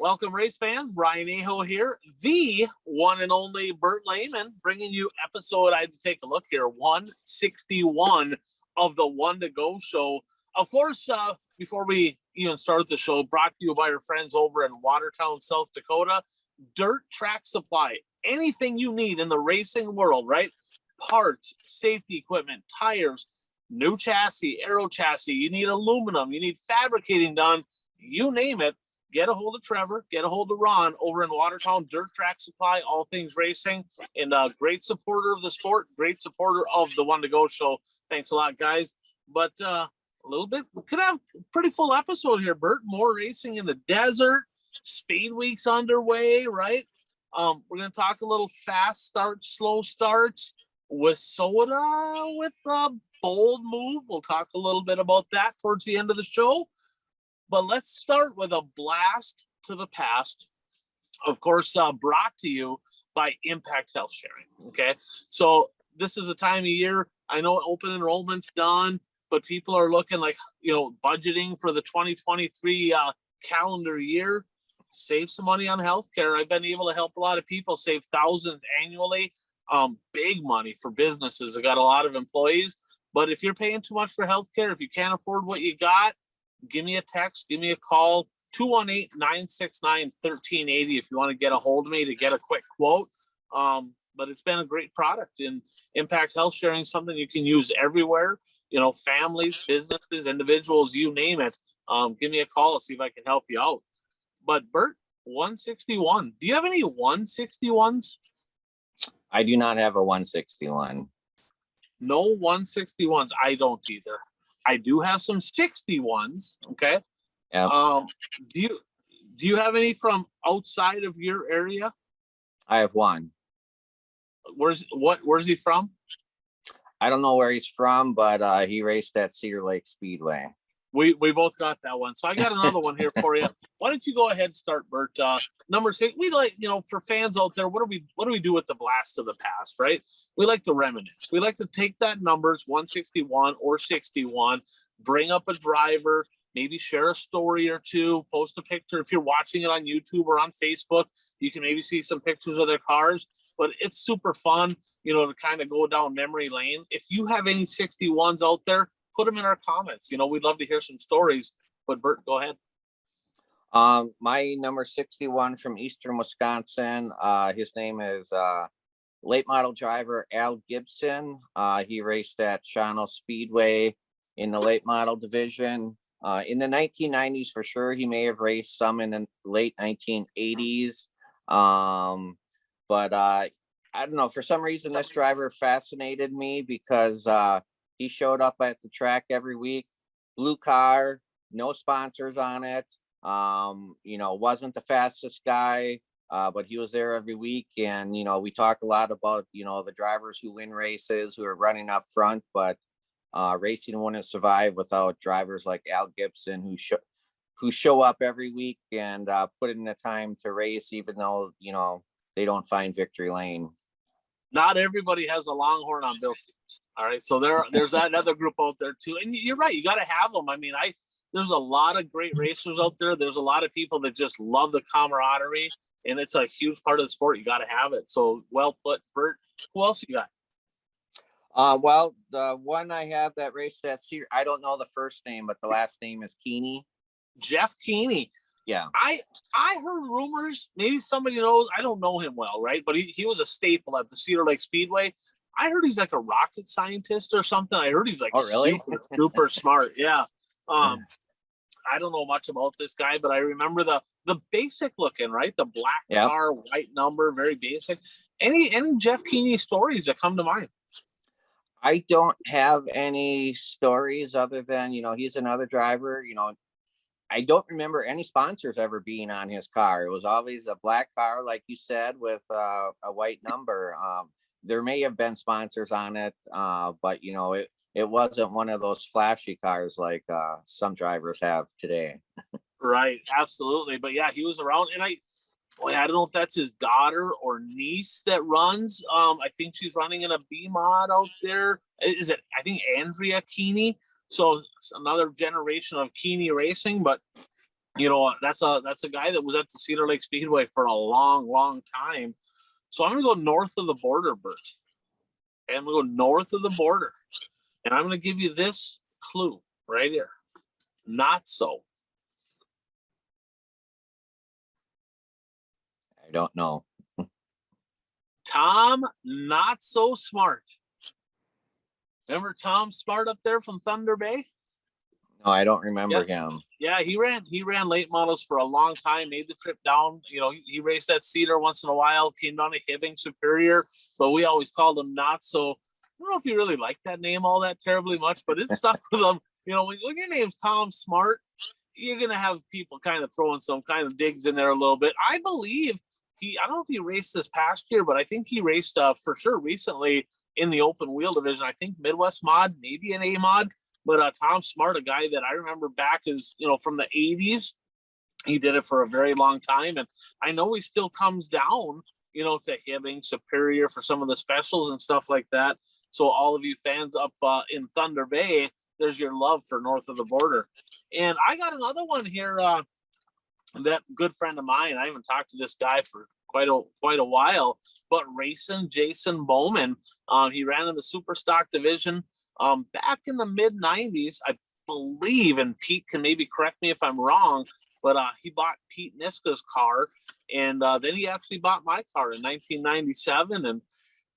Welcome, race fans. Ryan Aho here, the one and only Bert Lehman, bringing you episode, I had to take a look here, 161 of the One to Go show. Of course, before we even start the show, brought to you by our friends over in Watertown, South Dakota, Dirt Track Supply. Anything you need in the racing world, right? Parts, safety equipment, tires, new chassis, aero chassis, you need aluminum, you need fabricating done, you name it. Get a hold of Trevor, get a hold of Ron over in Watertown, Dirt Track Supply, all things racing, and a great supporter of the sport, great supporter of the One to Go show. Thanks a lot, guys. But a little bit, we could have a pretty full episode here, Bert. More racing in the desert, speed week's underway, right? We're going to talk a little fast starts, slow starts, with soda, with a bold move. We'll talk a little bit about that towards the end of the show. But let's start with a blast to the past, of course, brought to you by Impact Health Sharing. Okay, so this is a time of year. I know open enrollment's done, but people are looking like, budgeting for the 2023 calendar year. Save some money on healthcare. I've been able to help a lot of people save thousands annually. Big money for businesses. I got a lot of employees, but if you're paying too much for healthcare, if you can't afford what you got, give me a text, give me a call, 218-969-1380 if you want to get a hold of me to get a quick quote. But it's been a great product, and Impact Health Sharing is something you can use everywhere, families, businesses, individuals, you name it. Give me a call, see if I can help you out. But Bert, 161. Do you have any 161s? I do not have a 161. No 161s. I don't either. I do have some 61s. Okay. Yeah. Do you have any from outside of your area? I have one. Where's he from? I don't know where he's from, but he raced at Cedar Lake Speedway. We both got that one. So I got another one here for you. Why don't you go ahead and start, Bert? Number 6. We like, for fans out there, what do we do with the blast of the past, right? We like to reminisce. We like to take that numbers, 161 or 61, bring up a driver, maybe share a story or two, post a picture. If you're watching it on YouTube or on Facebook, you can maybe see some pictures of their cars. But it's super fun, to kind of go down memory lane. If you have any 61s out there, put them in our comments. We'd love to hear some stories. But Bert, go ahead. My number 61 from Eastern Wisconsin. His name is late model driver Al Gibson. He raced at Shawano Speedway in the late model division. In the 1990s, for sure, he may have raced some in the late 1980s. But I don't know. For some reason, this driver fascinated me because he showed up at the track every week. Blue car, no sponsors on it. Wasn't the fastest guy, but he was there every week. And, we talk a lot about, the drivers who win races, who are running up front, but racing wouldn't survive without drivers like Al Gibson, who show up every week and put in the time to race, even though, they don't find victory lane. Not everybody has a Longhorn on Bill Stevens. All right. So there's that other group out there too. And you're right. You got to have them. I mean, there's a lot of great racers out there. There's a lot of people that just love the camaraderie, and it's a huge part of the sport. You got to have it. So well put, Bert. Who else you got? Well, the one I have that raced at Cedar, I don't know the first name, but the last name is Keeney. Jeff Keeney. Yeah. I heard rumors, maybe somebody knows, I don't know him well, right? But he was a staple at the Cedar Lake Speedway. I heard he's like a rocket scientist or something. I heard he's like really? super smart. Yeah. I don't know much about this guy, but I remember the basic looking, right? The black car, white number, very basic. Any Jeff Keeney stories that come to mind? I don't have any stories other than, he's another driver, I don't remember any sponsors ever being on his car. It was always a black car, like you said, with a white number. There may have been sponsors on it, but it wasn't one of those flashy cars like some drivers have today. Right, absolutely. But yeah, he was around, and I don't know if that's his daughter or niece that runs. I think she's running in a B mod out there. Is it? I think Andrea Keeney. So it's another generation of Keeney racing, but That's a guy that was at the Cedar Lake Speedway for a long, long time. So I'm going to go north of the border, Bert. Okay, I'm going to go north of the border. And I'm going to give you this clue right here. Not so. I don't know. Tom, not so smart. Remember Tom Smart up there from Thunder Bay? No, I don't remember him. Yeah, he ran late models for a long time, made the trip down. He raced at Cedar once in a while, came down to Hibbing Superior, but we always called him Not So. I don't know if you really like that name all that terribly much, but it's stuck with him. When your name's Tom Smart, you're going to have people kind of throwing some kind of digs in there a little bit. I believe I don't know if he raced this past year, but I think he raced for sure recently in the open wheel division. I think Midwest mod, maybe an A mod. But Tom Smart, a guy that I remember back from the 80s, he did it for a very long time. And I know he still comes down, to Hibbing Superior for some of the specials and stuff like that. So all of you fans up in Thunder Bay, there's your love for north of the border. And I got another one here, that good friend of mine. I haven't talked to this guy for quite a while, but racing Jason Bowman. He ran in the super stock division. Back in the mid 90s, I believe, and Pete can maybe correct me if I'm wrong, but he bought Pete Niska's car, and then he actually bought my car in 1997. And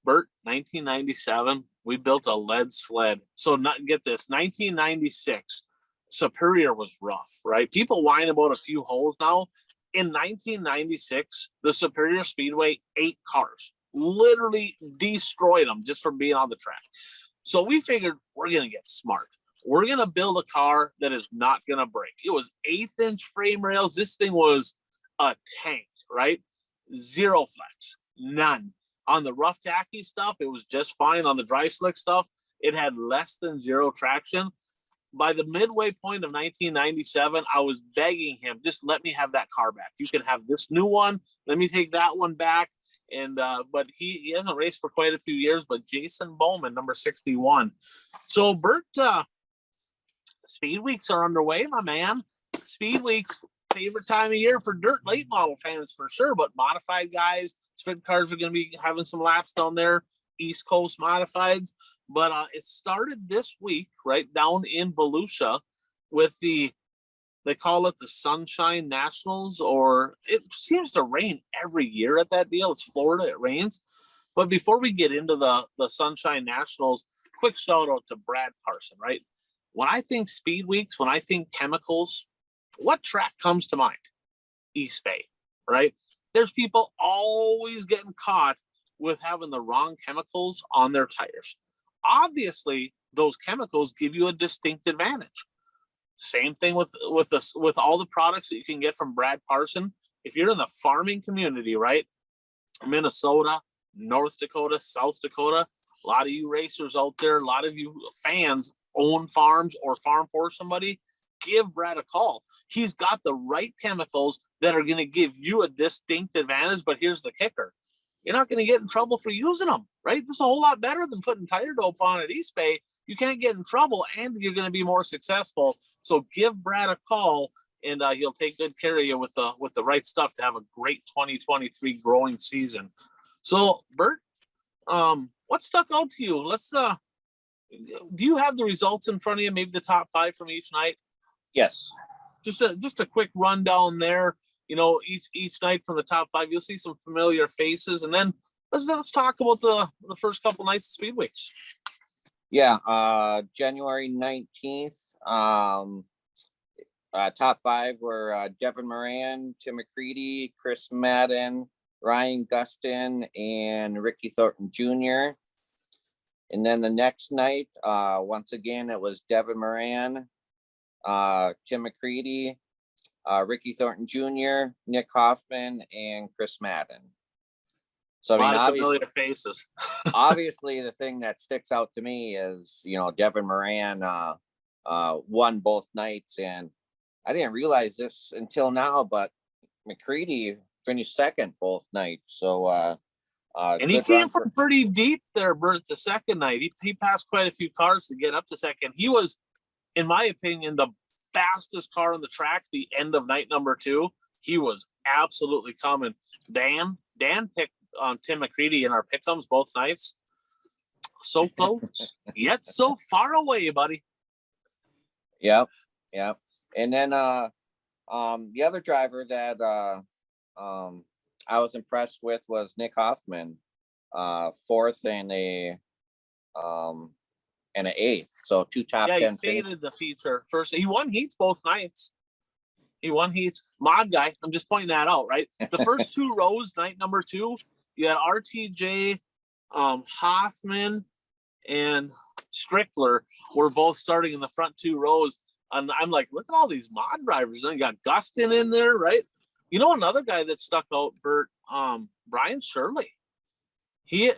Bert, 1997, we built a lead sled. So get this, 1996, Superior was rough, right? People whine about a few holes now. In 1996, the Superior Speedway, 8 cars, literally destroyed them just from being on the track. So we figured we're going to get smart. We're going to build a car that is not going to break. It was 1/8-inch frame rails. This thing was a tank, right? 0 flex, none. On the rough tacky stuff, it was just fine. On the dry slick stuff, it had less than 0 traction. By the midway point of 1997, I was begging him, just let me have that car back. You can have this new one. Let me take that one back. And but he hasn't raced for quite a few years. But Jason Bowman, number 61. So Bert, Speed Weeks are underway, my man. Speed Weeks, favorite time of year for dirt late model fans for sure. But modified guys, sprint cars are going to be having some laps down there. East Coast modifieds. But it started this week, right down in Volusia, with they call it the Sunshine Nationals, or it seems to rain every year at that deal. It's Florida, it rains. But before we get into the Sunshine Nationals, quick shout out to Brad Parson, right? When I think Speed Weeks, when I think chemicals, what track comes to mind? East Bay, right? There's people always getting caught with having the wrong chemicals on their tires. Obviously, those chemicals give you a distinct advantage. Same thing with all the products that you can get from Brad Parson. If you're in the farming community, right? Minnesota, North Dakota, South Dakota, a lot of you racers out there, a lot of you fans own farms or farm for somebody, give Brad a call. He's got the right chemicals that are going to give you a distinct advantage. But here's the kicker. You're not going to get in trouble for using them, right? This is a whole lot better than putting tire dope on at East Bay. You can't get in trouble, and you're going to be more successful. So give Brad a call, and he'll take good care of you with the right stuff to have a great 2023 growing season. So, Bert, what stuck out to you? Let's do you have the results in front of you? Maybe the top 5 from each night. Yes. Just a quick rundown there. Each night from the top 5, you'll see some familiar faces, and then let's talk about the first couple nights of Speed Weeks. Yeah, January 19th. Top 5 were Devin Moran, Tim McCready, Chris Madden, Ryan Gustin, and Ricky Thornton Jr. And then the next night, once again, it was Devin Moran, Tim McCready, Ricky Thornton Jr., Nick Hoffman, and Chris Madden. So I mean, familiar faces. Obviously, the thing that sticks out to me is Devin Moran won both nights, and I didn't realize this until now, but McCready finished second both nights. So and he came from pretty deep there, Bert. The second night, he passed quite a few cars to get up to second. He was, in my opinion, the fastest car on the track the end of night number 2. He was absolutely coming. Dan picked Tim McCready in our pick'ems both nights. So close, yet so far away, buddy. Yep. And then the other driver that I was impressed with was Nick Hoffman, 4th and an 8th. So 2 top 10 he faded the feature first. He won heats both nights. Mod guy. I'm just pointing that out, right? The first 2 rows, night number 2, you had RTJ, Hoffman, and Strickler were both starting in the front 2 rows. And I'm like, look at all these mod drivers. And you got Gustin in there, right? You know, another guy that stuck out, Bert, Brian Shirley. He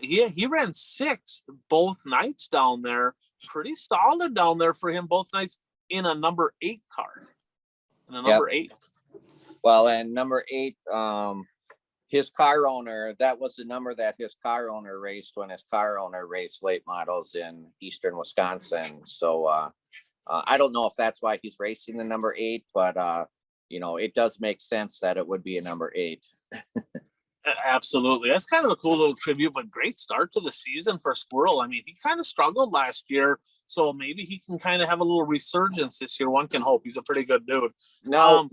ran 6th both nights down there. Pretty solid down there for him both nights in a number 8 car. Number 8. Well, and number 8, his car owner, that was the number that his car owner raced when his car owner raced late models in eastern Wisconsin. So I don't know if that's why he's racing the number 8, but it does make sense that it would be a number 8. Absolutely. That's kind of a cool little tribute, but great start to the season for Squirrel. I mean, he kind of struggled last year, so maybe he can kind of have a little resurgence this year. One can hope. He's a pretty good dude. Now,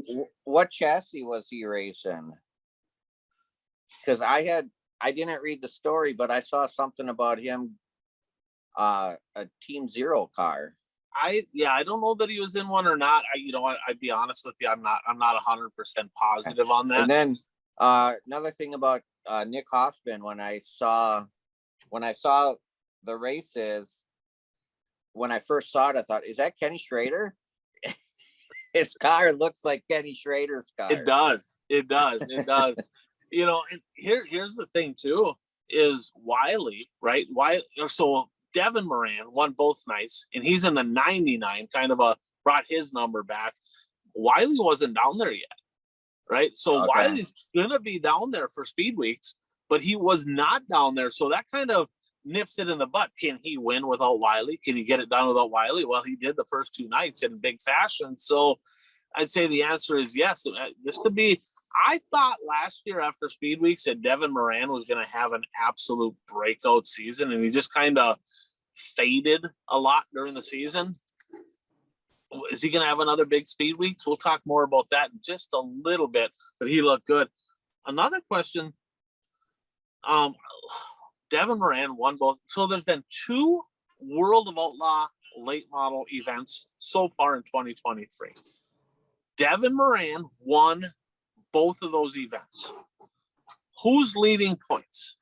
what chassis was he racing? Because I didn't read the story, but I saw something about him, a Team Zero car. I don't know that he was in one or not. I'd be honest with you. I'm not 100% positive on that. And then another thing about Nick Hoffman, when I saw the races, when I first saw it, I thought, is that Kenny Schrader? His car looks like Kenny Schrader's car. It does. And here's the thing too, is Wiley, right? So Devin Moran won both nights, and he's in the 99, kind of brought his number back. Wiley wasn't down there yet, right? So okay. Wiley's gonna be down there for Speed Weeks, but he was not down there. So that kind of nips it in the butt. Can he win without Wiley? Can he get it done without Wiley? Well, he did the first 2 nights in big fashion. So I'd say the answer is yes. This could be, I thought last year after Speed Weeks that Devin Moran was going to have an absolute breakout season, and he just kind of faded a lot during the season. Is he going to have another big Speed Weeks? We'll talk more about that in just a little bit, but he looked good. Another question, Devin Moran won both. So there's been 2 World of Outlaw late model events so far in 2023. Devin Moran won both of those events. Who's leading points?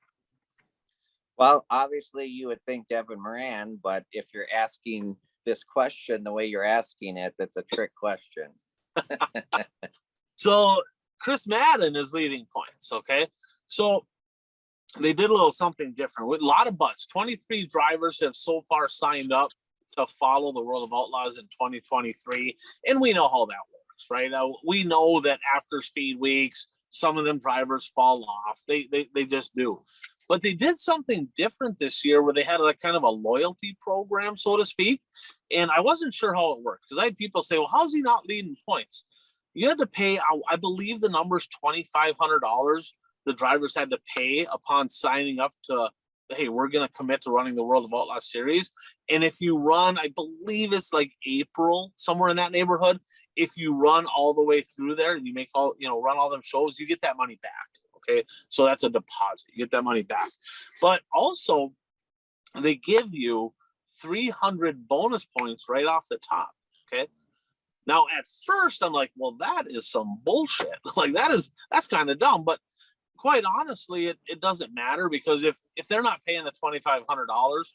Well, obviously you would think Devin Moran, but if you're asking this question the way you're asking it, that's a trick question. So Chris Madden is leading points. Okay. So they did a little something different with a lot of butts. 23 drivers have so far signed up to follow the World of Outlaws in 2023. And we know how that works, right? We know that after Speed Weeks, some of them drivers fall off. They just do. But they did something different this year where they had a kind of a loyalty program, so to speak. And I wasn't sure how it worked because I had people say, well, how's he not leading points? You had to pay, I believe the number's $2,500 the drivers had to pay upon signing up to, hey, we're going to commit to running the World of Outlaws series. And if you run, I believe it's like April, somewhere in that neighborhood, if you run all the way through there and you make all, run all them shows, you get that money back. Okay. So that's a deposit. You get that money back. But also they give you 300 bonus points right off the top. Okay. Now at first I'm like, well, that is some bullshit. Like that's kind of dumb, but quite honestly, it doesn't matter because if they're not paying the $2,500,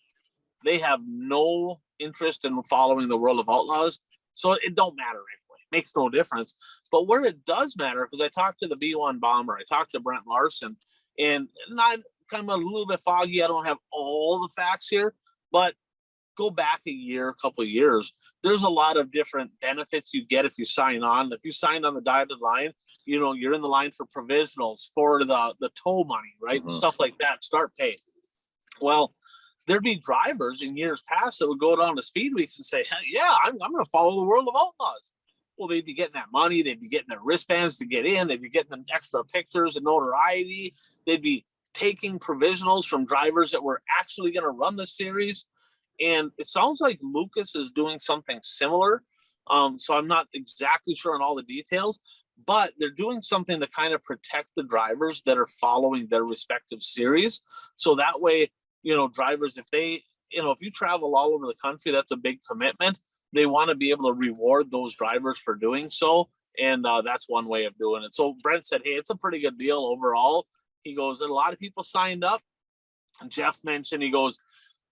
they have no interest in following the World of Outlaws. So it don't matter anyway. It makes no difference. But where it does matter, because I talked to the B1 bomber, I talked to Brent Larson, and I'm kind of a little bit foggy. I don't have all the facts here, but go back a couple of years, there's a lot of different benefits you get if you sign on. If you signed on the dotted line, you're in the line for provisionals, for the tow money, right? Mm-hmm. Stuff like that, start pay. Well, there'd be drivers in years past that would go down to Speed Weeks and say, hey, yeah, I'm going to follow the World of Outlaws. well, they'd be getting that money, they'd be getting their wristbands to get in, they'd be getting them extra pictures and notoriety, they'd be taking provisionals from drivers that were actually going to run the series. And it sounds like Lucas is doing something similar. So I'm not exactly sure on all the details, but they're doing something to kind of protect the drivers that are following their respective series. So that way, drivers, if they, if you travel all over the country, that's a big commitment. They want to be able to reward those drivers for doing so. And that's one way of doing it. So Brent said, hey, it's a pretty good deal overall. He goes, a lot of people signed up. And Jeff mentioned, he goes,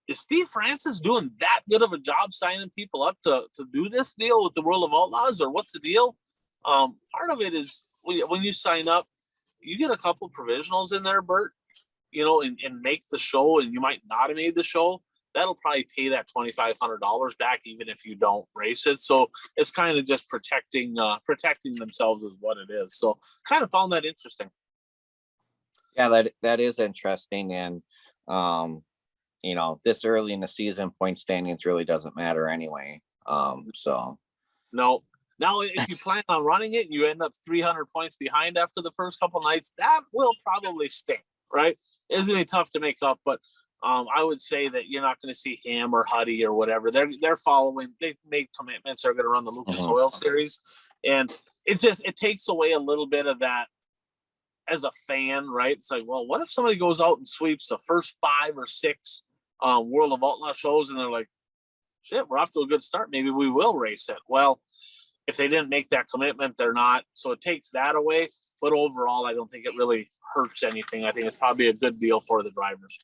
is Steve Francis doing that good of a job signing people up to do this deal with the World of Outlaws, or what's the deal? Part of it is when you sign up, you get a couple provisionals in there, Bert, and make the show, and you might not have made the show. That'll probably pay that $2,500 back, even if you don't race it. So it's kind of just protecting themselves is what it is. So kind of found that interesting. Yeah, that is interesting. And, this early in the season, point standings really doesn't matter anyway. So. No. Now, if you plan on running it and you end up 300 points behind after the first couple nights, that will probably stink, right? It's going to be tough to make up, but I would say that you're not going to see him or Huddy or whatever. They're following. They've made commitments. They're going to run the Lucas Oil Series, and it takes away a little bit of that as a fan, right? It's like, well, what if somebody goes out and sweeps the first 5 or 6 World of Outlaw shows, and they're like, shit, we're off to a good start. Maybe we will race it. Well, if they didn't make that commitment, they're not. So it takes that away. But overall, I don't think it really hurts anything. I think it's probably a good deal for the drivers.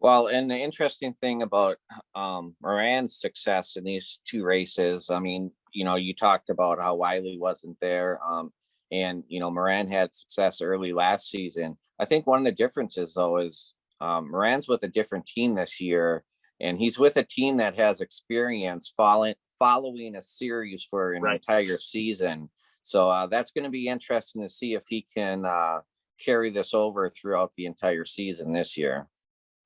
Well, and the interesting thing about Moran's success in these 2 races, I mean, you talked about how Wiley wasn't there. And, Moran had success early last season. I think one of the differences, though, is Moran's with a different team this year. And he's with a team that has experience following a series for an entire season. So that's going to be interesting to see if he can carry this over throughout the entire season this year.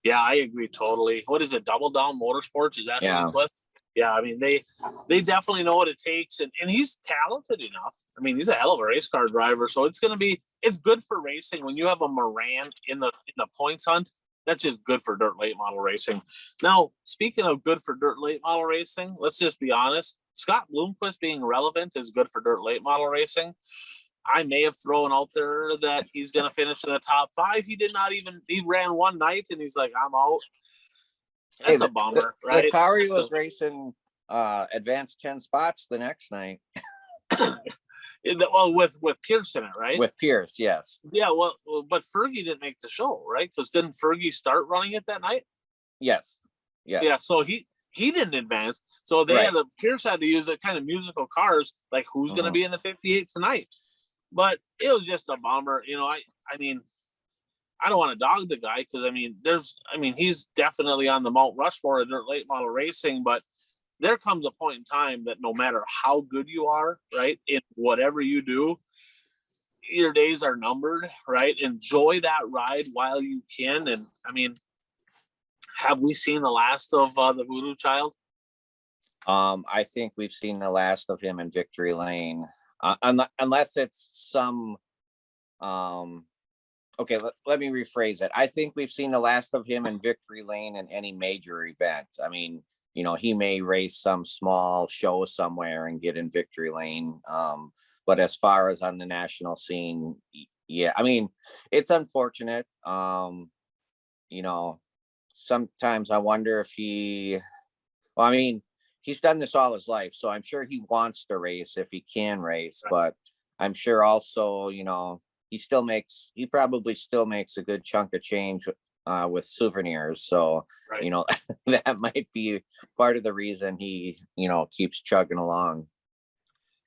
Yeah, I agree totally. What is it? Double Down Motorsports? Is that what it's with? Yeah, I mean, they definitely know what it takes, and he's talented enough. I mean, he's a hell of a race car driver, so it's good for racing when you have a Moran in the points hunt. That's just good for dirt late model racing. Now, speaking of good for dirt late model racing, let's just be honest. Scott Bloomquist being relevant is good for dirt late model racing. I may have thrown out there that he's going to finish in the top 5. He ran one night and he's like, I'm out. That's a bummer, right? Kari was racing advanced 10 spots the next night. Well, with Pierce in it, right? With Pierce, yes. Yeah, well, but Fergie didn't make the show, right? Because didn't Fergie start running it that night? Yes. Yeah, so he didn't advance. So Pierce had to use a kind of musical cars, like who's going to be in the 58 tonight. But it was just a bummer. I mean, I don't want to dog the guy because he's definitely on the Mount Rushmore of dirt late model racing, but there comes a point in time that no matter how good you are, right, in whatever you do, your days are numbered, right? Enjoy that ride while you can. And I mean, have we seen the last of the Voodoo Child? I think we've seen the last of him in Victory Lane, unless it's some. Okay, let me rephrase it. I think we've seen the last of him in Victory Lane in any major event. I mean, he may race some small show somewhere and get in Victory Lane. But as far as on the national scene, yeah, I mean, it's unfortunate. Sometimes I wonder if he's done this all his life, so I'm sure he wants to race if he can race, but I'm sure also, he probably still makes a good chunk of change with souvenirs. So, that might be part of the reason he, keeps chugging along.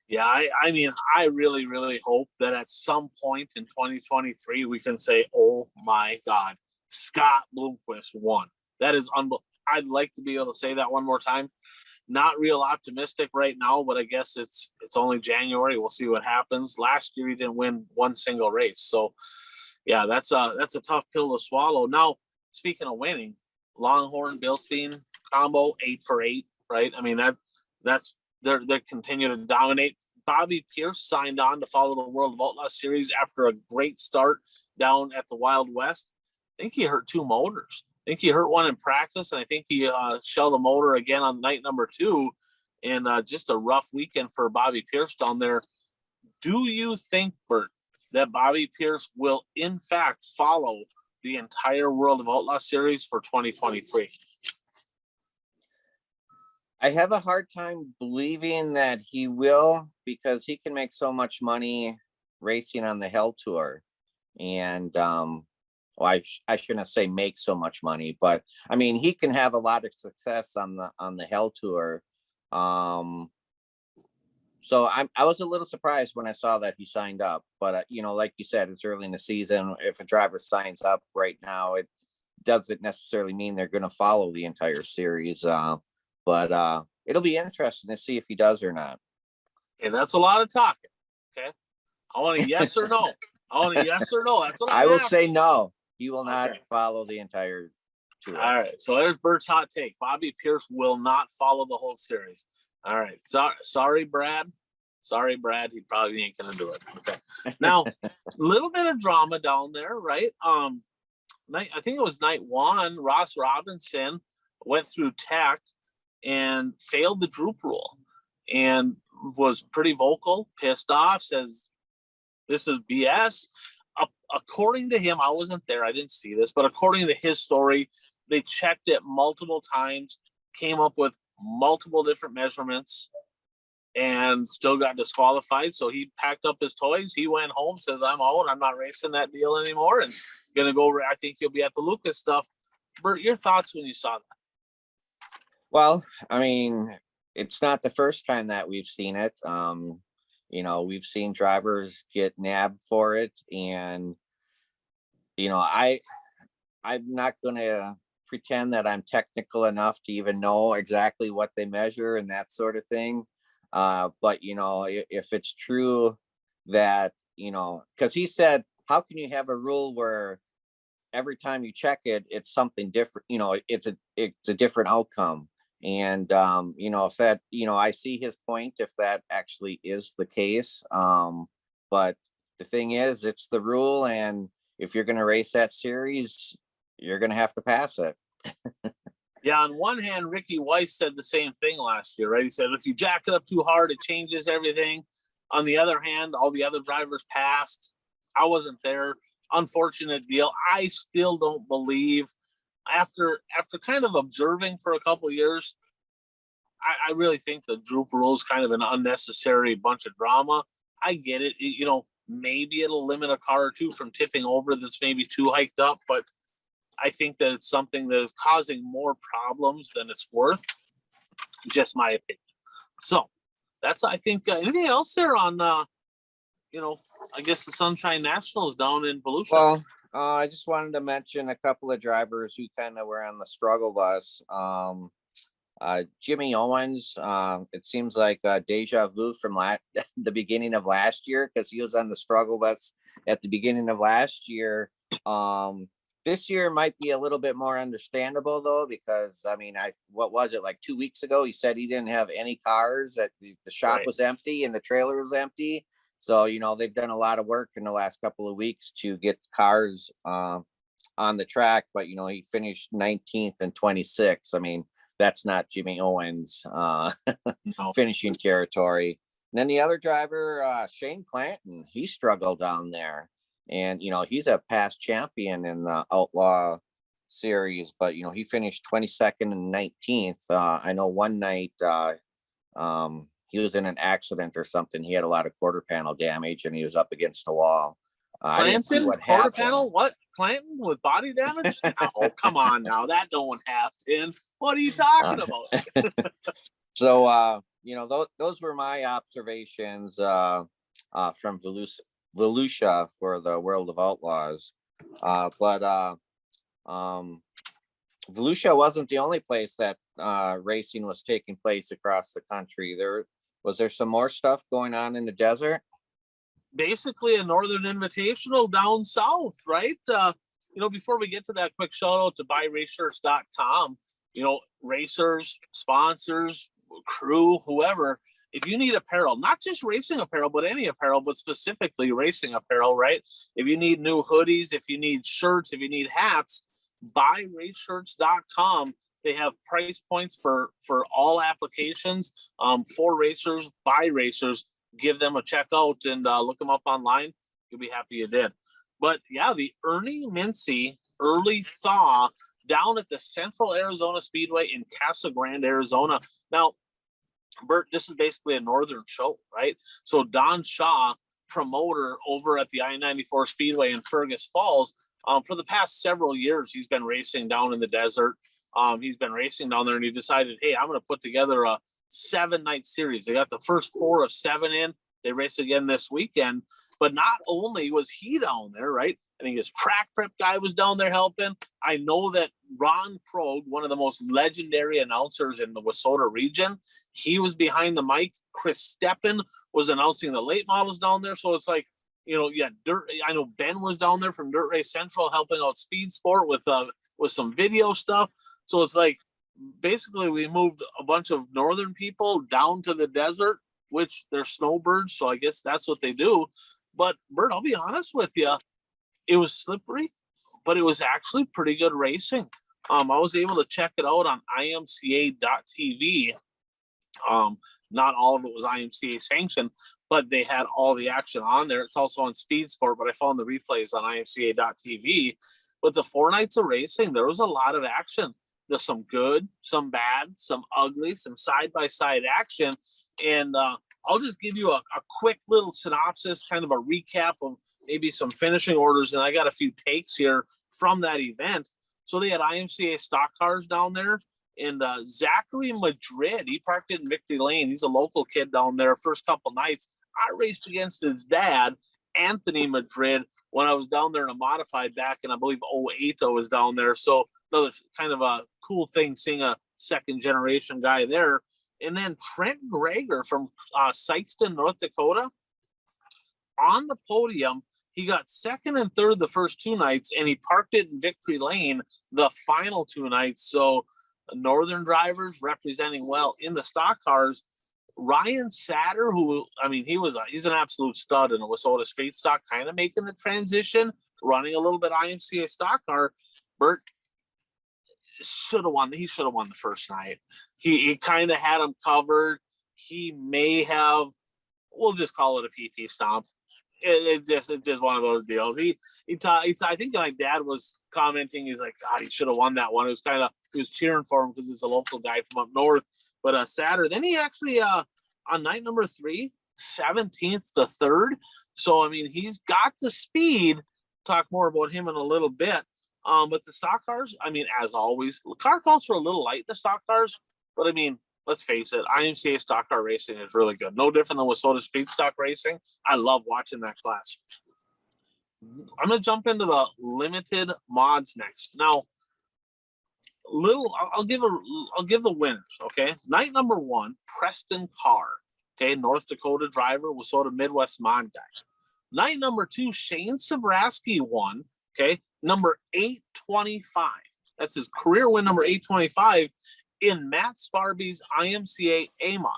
Yeah, I mean, I really, really hope that at some point in 2023, we can say, oh my God, Scott Bloomquist won. That is unbelievable. I'd like to be able to say that one more time. Not real optimistic right now, but I guess it's only January. We'll see what happens. Last year he didn't win one single race, so yeah, that's a tough pill to swallow. Now, speaking of winning, Longhorn Bilstein combo 8 for 8, right? I mean that's they're continue to dominate. Bobby Pierce signed on to follow the World of Outlaws series after a great start down at the Wild West. I think he hurt 2 motors. I think he hurt one in practice, and I think he shelled a motor again on night number 2. And just a rough weekend for Bobby Pierce down there. Do you think, Bert, that Bobby Pierce will in fact follow the entire World of Outlaws series for 2023? I have a hard time believing that he will, because he can make so much money racing on the Hell Tour. And well, I shouldn't say make so much money, but I mean, he can have a lot of success on the Hell Tour. So I was a little surprised when I saw that he signed up, but you know, like you said, it's early in the season. If a driver signs up right now, it doesn't necessarily mean they're going to follow the entire series. But it'll be interesting to see if he does or not. And that's a lot of talking. Okay. I want a yes or no. I want a yes or no. That's what I will say no. He will not follow the entire tour. All right. So there's Bert's hot take. Bobby Pierce will not follow the whole series. All right. Sorry, Brad. Sorry, Brad. He probably ain't gonna do it. Okay. Now, a little bit of drama down there, right? I think it was night 1. Ross Robinson went through tech and failed the droop rule, and was pretty vocal, pissed off, says this is BS. According to him, I wasn't there, I didn't see this, but according to his story, they checked it multiple times, came up with multiple different measurements, and still got disqualified. So he packed up his toys, he went home, says I'm out, I'm not racing that deal anymore, and gonna go. I think he'll be at the Lucas stuff. Bert, your thoughts when you saw that? Well, I mean, it's not the first time that we've seen it. You know, we've seen drivers get nabbed for it, and you know, I'm not going to pretend that I'm technical enough to even know exactly what they measure and that sort of thing. But you know, if it's true that, you know, because he said, how can you have a rule where every time you check it, it's something different? You know, it's a different outcome. And you know, if that, you know, I see his point if that actually is the case. But the thing is, it's the rule, and if you're going to race that series, you're going to have to pass it. Yeah, on one hand, Ricky Weiss said the same thing last year, right? He said if you jack it up too hard, it changes everything. On the other hand, all the other drivers passed. I wasn't there. Unfortunate deal. I still don't believe, after kind of observing for a couple of years, I really think the droop rule is kind of an unnecessary bunch of drama. I get it. You know, maybe it'll limit a car or two from tipping over that's maybe too hiked up, but I think that it's something that is causing more problems than it's worth. Just my opinion. So that's, I think, anything else there on, you know, I guess the Sunshine Nationals down in Volusia. Well, I just wanted to mention a couple of drivers who kind of were on the struggle bus. Jimmy Owens, it seems like deja vu from the beginning of last year, because he was on the struggle bus at the beginning of last year. This year might be a little bit more understandable though, because I mean, what was it, like 2 weeks ago, he said he didn't have any cars, that the shop was empty and the trailer was empty. So, you know, they've done a lot of work in the last couple of weeks to get cars on the track, but you know, he finished 19th and 26th. I mean, that's not Jimmy Owens finishing territory. And then the other driver, Shane Clanton, he struggled down there. And, you know, he's a past champion in the Outlaw series, but, you know, he finished 22nd and 19th. I know one night he was in an accident or something. He had a lot of quarter panel damage and he was up against the wall. I didn't see what happened. Quarter panel? What? Clanton with body damage? Oh, come on now. That don't happen. What are you talking about? So, you know, those were my observations from Volusia for the World of Outlaws. But Volusia wasn't the only place that racing was taking place across the country. Was there some more stuff going on in the desert? Basically a Northern Invitational down south, right? You know, before we get to that, quick shout out to buyracers.com. You know, racers, sponsors, crew, whoever, if you need apparel, not just racing apparel, but any apparel, but specifically racing apparel, right? If you need new hoodies, if you need shirts, if you need hats, buyraceshirts.com. They have price points for all applications, for racers, by racers. Give them a check out and look them up online. You'll be happy you did. But yeah, the Ernie Mincy early thaw down at the Central Arizona Speedway in Casa Grande, Arizona. Now, Bert, this is basically a northern show, right? So Don Shaw, promoter over at the I-94 Speedway in Fergus Falls, for the past several years, he's been racing down in the desert. He's been racing down there, and he decided, hey, I'm going to put together a 7-night series. They got the first 4 of 7 in. They race again this weekend. But not only was he down there, right? I think his track prep guy was down there helping. I know that Ron Krogh, one of the most legendary announcers in the Wissota region, he was behind the mic. Chris Steppen was announcing the late models down there. So it's like, I know Ben was down there from Dirt Race Central helping out Speed Sport with some video stuff. So it's like, basically we moved a bunch of northern people down to the desert, which they're snowbirds. So I guess that's what they do. But Bert, I'll be honest with you, it was slippery, but it was actually pretty good racing. I was able to check it out on imca.tv. Not all of it was IMCA sanctioned, but they had all the action on there. It's also on Speed Sport, but I found the replays on imca.tv. But the 4 nights of racing, there was a lot of action. There's some good, some bad, some ugly, some side-by-side action. And I'll just give you a quick little synopsis, kind of a recap of maybe some finishing orders. And I got a few takes here from that event. So they had IMCA stock cars down there. And Zachary Madrid, he parked it in Victory Lane. He's a local kid down there. First couple nights, I raced against his dad, Anthony Madrid, when I was down there in a modified back in, I believe, 08 I was down there. So another kind of a cool thing seeing a second generation guy there. And then Trent Greger from Sykeston, North Dakota, on the podium. He got second and third the first 2 nights, and he parked it in Victory Lane the final 2 nights. So northern drivers representing well in the stock cars. Ryan Satter, who, I mean, he's an absolute stud in a Wissota street stock, kind of making the transition, running a little bit IMCA stock car. Bert should have won. He should have won the first night. He kind of had him covered. He may have, we'll just call it a PT stomp. It's just one of those deals. I think my dad was commenting. He's like, God, he should have won that one. It was he was cheering for him because he's a local guy from up north. But Saturday, then he actually on night number 3, 17th to 3rd. So I mean, he's got the speed. Talk more about him in a little bit. But the stock cars, I mean, as always, the car counts were a little light, the stock cars. But I mean, let's face it, IMCA stock car racing is really good. No different than Wissota street stock racing. I love watching that class. I'm going to jump into the limited mods next. Now, I'll give the winners. Okay, night number 1, Preston Carr. Okay, North Dakota driver, Wissota Midwest mod guy. Night number 2, Shane Sabraski won. Okay, number 825. That's his career win, number 825 in Matt Sparby's IMCA A mod.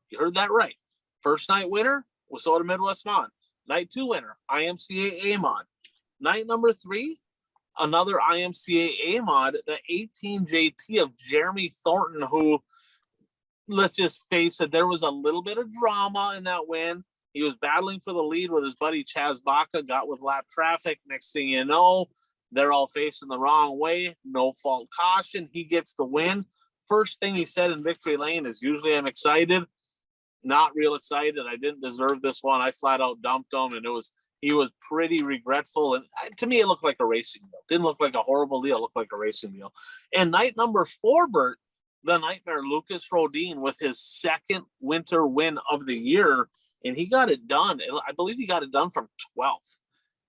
You heard that right. First night winner, Wissota Midwest mod. Night 2 winner, IMCA A mod. Night number 3, another IMCA A mod, the 18JT of Jeremy Thornton, who, let's just face it, there was a little bit of drama in that win. He was battling for the lead with his buddy Chaz Baca, got with lap traffic. Next thing you know, they're all facing the wrong way. No fault caution. He gets the win. First thing he said in Victory Lane is, usually I'm excited. Not real excited. I didn't deserve this one. I flat out dumped him, and he was pretty regretful. And to me, it looked like a racing deal. Didn't look like a horrible deal. It looked like a racing deal. And night number 4, Bert, the Nightmare Lucas Rodin with his second winter win of the year. And he got it done. I believe he got it done from 12th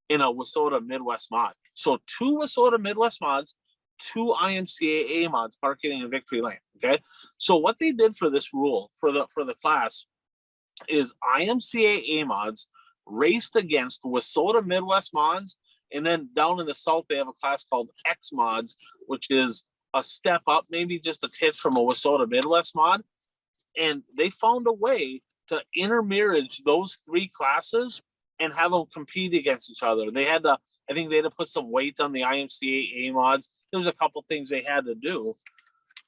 in a Wissota Midwest mod. So 2 Wissota Midwest mods, 2 IMCA A mods parking in Victory Lane. Okay. So what they did for this rule for the class is IMCA A mods raced against Wissota Midwest mods. And then down in the South, they have a class called X mods, which is a step up, maybe just a titch from a Wissota Midwest mod. and they found a way to intermarriage those three classes and have them compete against each other. I think they had to put some weight on the IMCA A mods. There was a couple things they had to do,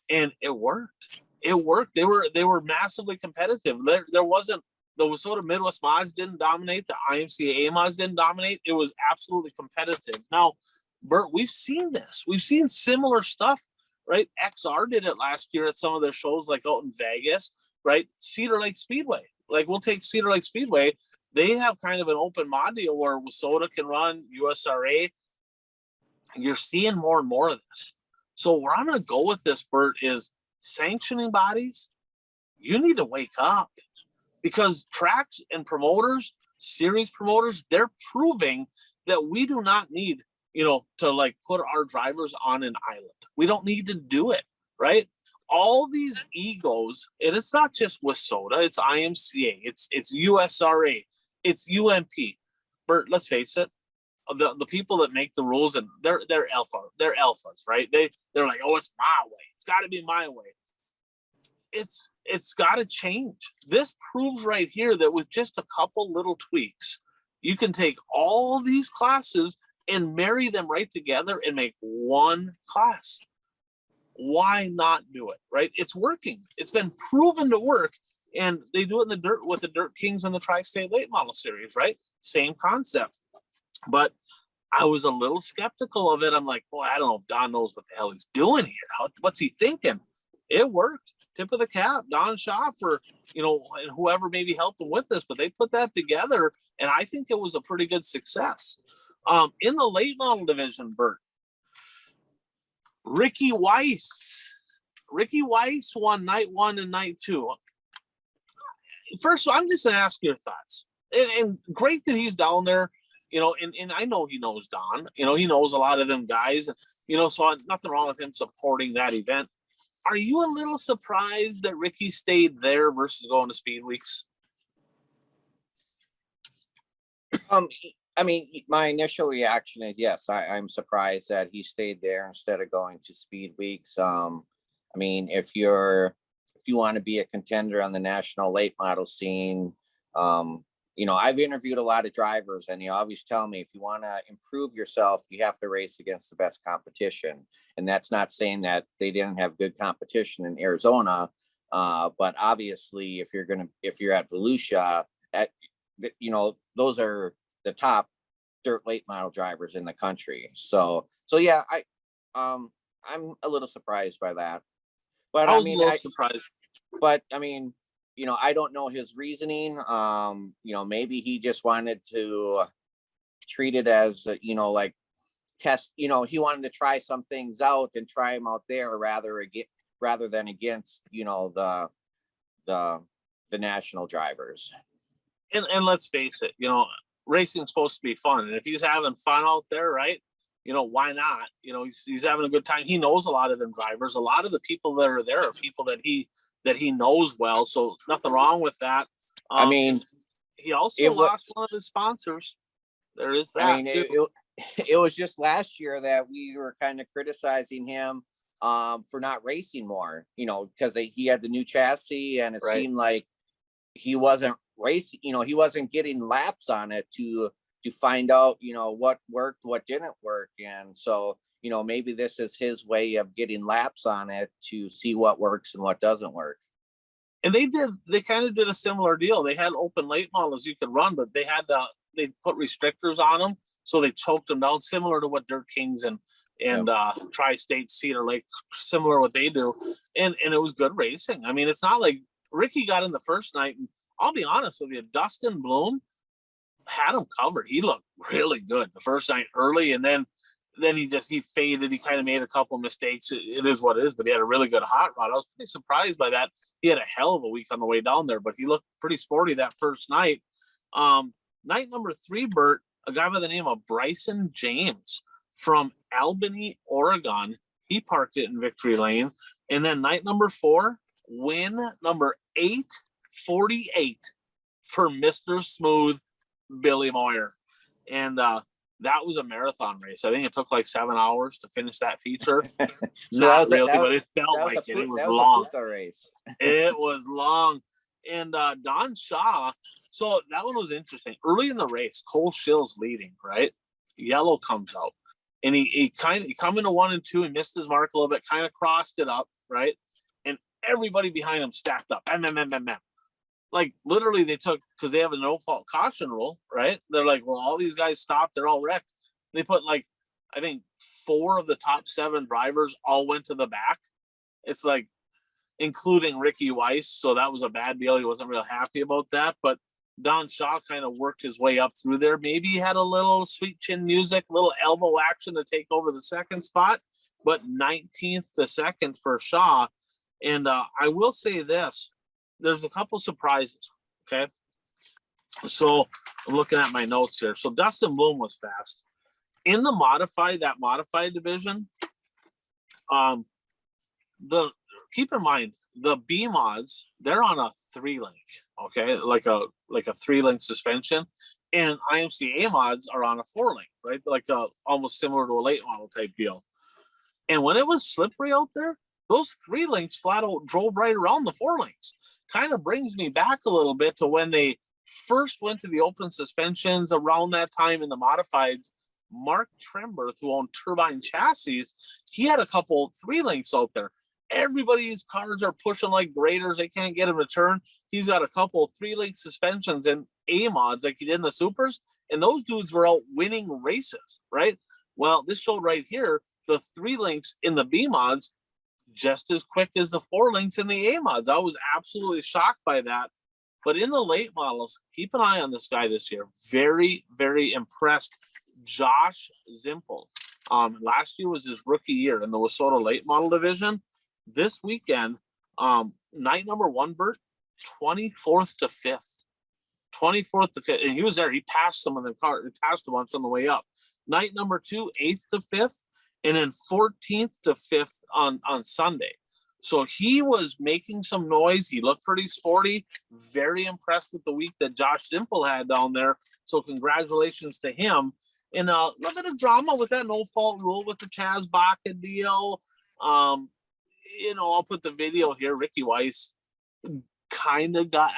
and it worked. It worked. They were massively competitive. There wasn't, the WISSOTA Midwest mods didn't dominate. The IMCA A mods didn't dominate. It was absolutely competitive. Now, Bert, we've seen this. We've seen similar stuff, right? XR did it last year at some of their shows, like out in Vegas, right? Cedar Lake Speedway. Like, we'll take Cedar Lake Speedway. They have kind of an open mod deal where WISSOTA can run USRA. You're seeing more and more of this. So where I'm going to go with this, Bert, is sanctioning bodies. You need to wake up, because tracks and promoters, series promoters, they're proving that we do not need, to like put our drivers on an island. We don't need to do it, right? All these egos, and it's not just WISSOTA, it's IMCA, it's USRA, it's UMP. Bert, let's face it, the people that make the rules, and they're alphas, right? They're like, oh, it's my way. It's got to be my way. It's got to change. This proves right here that with just a couple little tweaks, you can take all these classes and marry them right together and make one class. Why not do it, right? It's working. It's been proven to work, and they do it in the dirt with the Dirt Kings and the Tri-State Late Model Series, right? Same concept. But I was a little skeptical of it. I'm like, boy, I don't know if Don knows what the hell he's doing here. What's he thinking? It worked. Tip of the cap, Don Shaw, for, and whoever maybe helped him with this, but they put that together, and I think it was a pretty good success. In the late model division, Bert, Ricky Weiss won night 1 and night 2. First, I'm just gonna ask your thoughts. And great that he's down there, and I know he knows Don. He knows a lot of them guys. So nothing wrong with him supporting that event. Are you a little surprised that Ricky stayed there versus going to Speed Weeks? I mean, my initial reaction is yes. I'm surprised that he stayed there instead of going to Speed Weeks. I mean, if you want to be a contender on the national late model scene, I've interviewed a lot of drivers, and they always tell me, if you want to improve yourself, you have to race against the best competition. And that's not saying that they didn't have good competition in Arizona, but obviously, if you're at Volusia, those are the top dirt late model drivers in the country. So yeah, I'm a little surprised by that. But I was a little surprised. But I mean, I don't know his reasoning. Maybe he just wanted to treat it as, like test, he wanted to try some things out and try them out there rather than against, the national drivers. And let's face it, racing's supposed to be fun. And if he's having fun out there, right, why not? He's having a good time. He knows a lot of them drivers. A lot of the people that are there are people that he knows well. So nothing wrong with that. I mean, he also lost one of his sponsors. There is that. I mean, it was just last year that we were kind of criticizing him for not racing more, because he had the new chassis, and it seemed like he wasn't racing, he wasn't getting laps on it to find out, what worked, what didn't work. And so, maybe this is his way of getting laps on it to see what works and what doesn't work. And they kind of did a similar deal. They had open late models you could run, but they put restrictors on them. So they choked them down, similar to what Dirt Kings and Tri-State Cedar Lake, similar what they do. And it was good racing. I mean, it's not like Ricky got in the first night, and I'll be honest with you, Dustin Bloom had him covered. He looked really good the first night early, and then he faded. He kind of made a couple of mistakes. It is what it is, but he had a really good hot rod. I was pretty surprised by that. He had a hell of a week on the way down there, but he looked pretty sporty that first night. Night number 3, Bert, a guy by the name of Bryson James from Albany, Oregon. He parked it in Victory Lane. And then night number 4, win number 848 for Mr. Smooth, Billy Moyer. And that was a marathon race. I think it took like 7 hours to finish that feature. So Not really, but it felt that was like it. It was that long. a Puka race. It was long. And Don Shaw, so that one was interesting. Early in the race, Cole Schill's leading, right? Yellow comes out. And he come into 1 and 2 and missed his mark a little bit, kind of crossed it up, right? And everybody behind him stacked up. Like literally they took, because they have a no fault caution rule, right? They're like, well, all these guys stopped, they're all wrecked. They put like, I think 4 of the top 7 drivers all went to the back. It's like, including Ricky Weiss. So that was a bad deal. He wasn't real happy about that, but Don Shaw kind of worked his way up through there. Maybe he had a little sweet chin music, little elbow action to take over the second spot, but 19th to second for Shaw. And I will say this, there's a couple surprises. Okay. So I'm looking at my notes here. So Dustin Bloom was fast in the modified division. Keep in mind the B mods, they're on a 3-link, okay, like a 3-link suspension, and IMCA mods are on a 4-link, right? Like almost similar to a late model type deal. And when it was slippery out there, those 3 links flat out drove right around the 4 links. Kind of brings me back a little bit to when they first went to the open suspensions around that time in the modifieds. Mark Trember, who owned Turbine Chassis, he had a couple 3 links out there. Everybody's cars are pushing like graders. They can't get him to turn. He's got a couple 3-link suspensions and A mods like he did in the supers. And those dudes were out winning races, right? Well, this showed right here, the 3 links in the B mods, just as quick as the 4 links in the A mods. I was absolutely shocked by that. But in the late models, keep an eye on this guy this year. Very, very impressed. Josh Zimpel. Last year was his rookie year in the Wissota late model division. This weekend, night number 1, Bert, 24th to 5th. 24th to 5th. And he was there. He passed some of the car. He passed a bunch on the way up. Night number 2, 8th to 5th. And then 14th to 5th on Sunday. So he was making some noise. He looked pretty sporty. Very impressed with the week that Josh Zimpel had down there. So congratulations to him. And a little bit of drama with that no fault rule with the Chaz Baca deal. I'll put the video here. Ricky Weiss kind of got,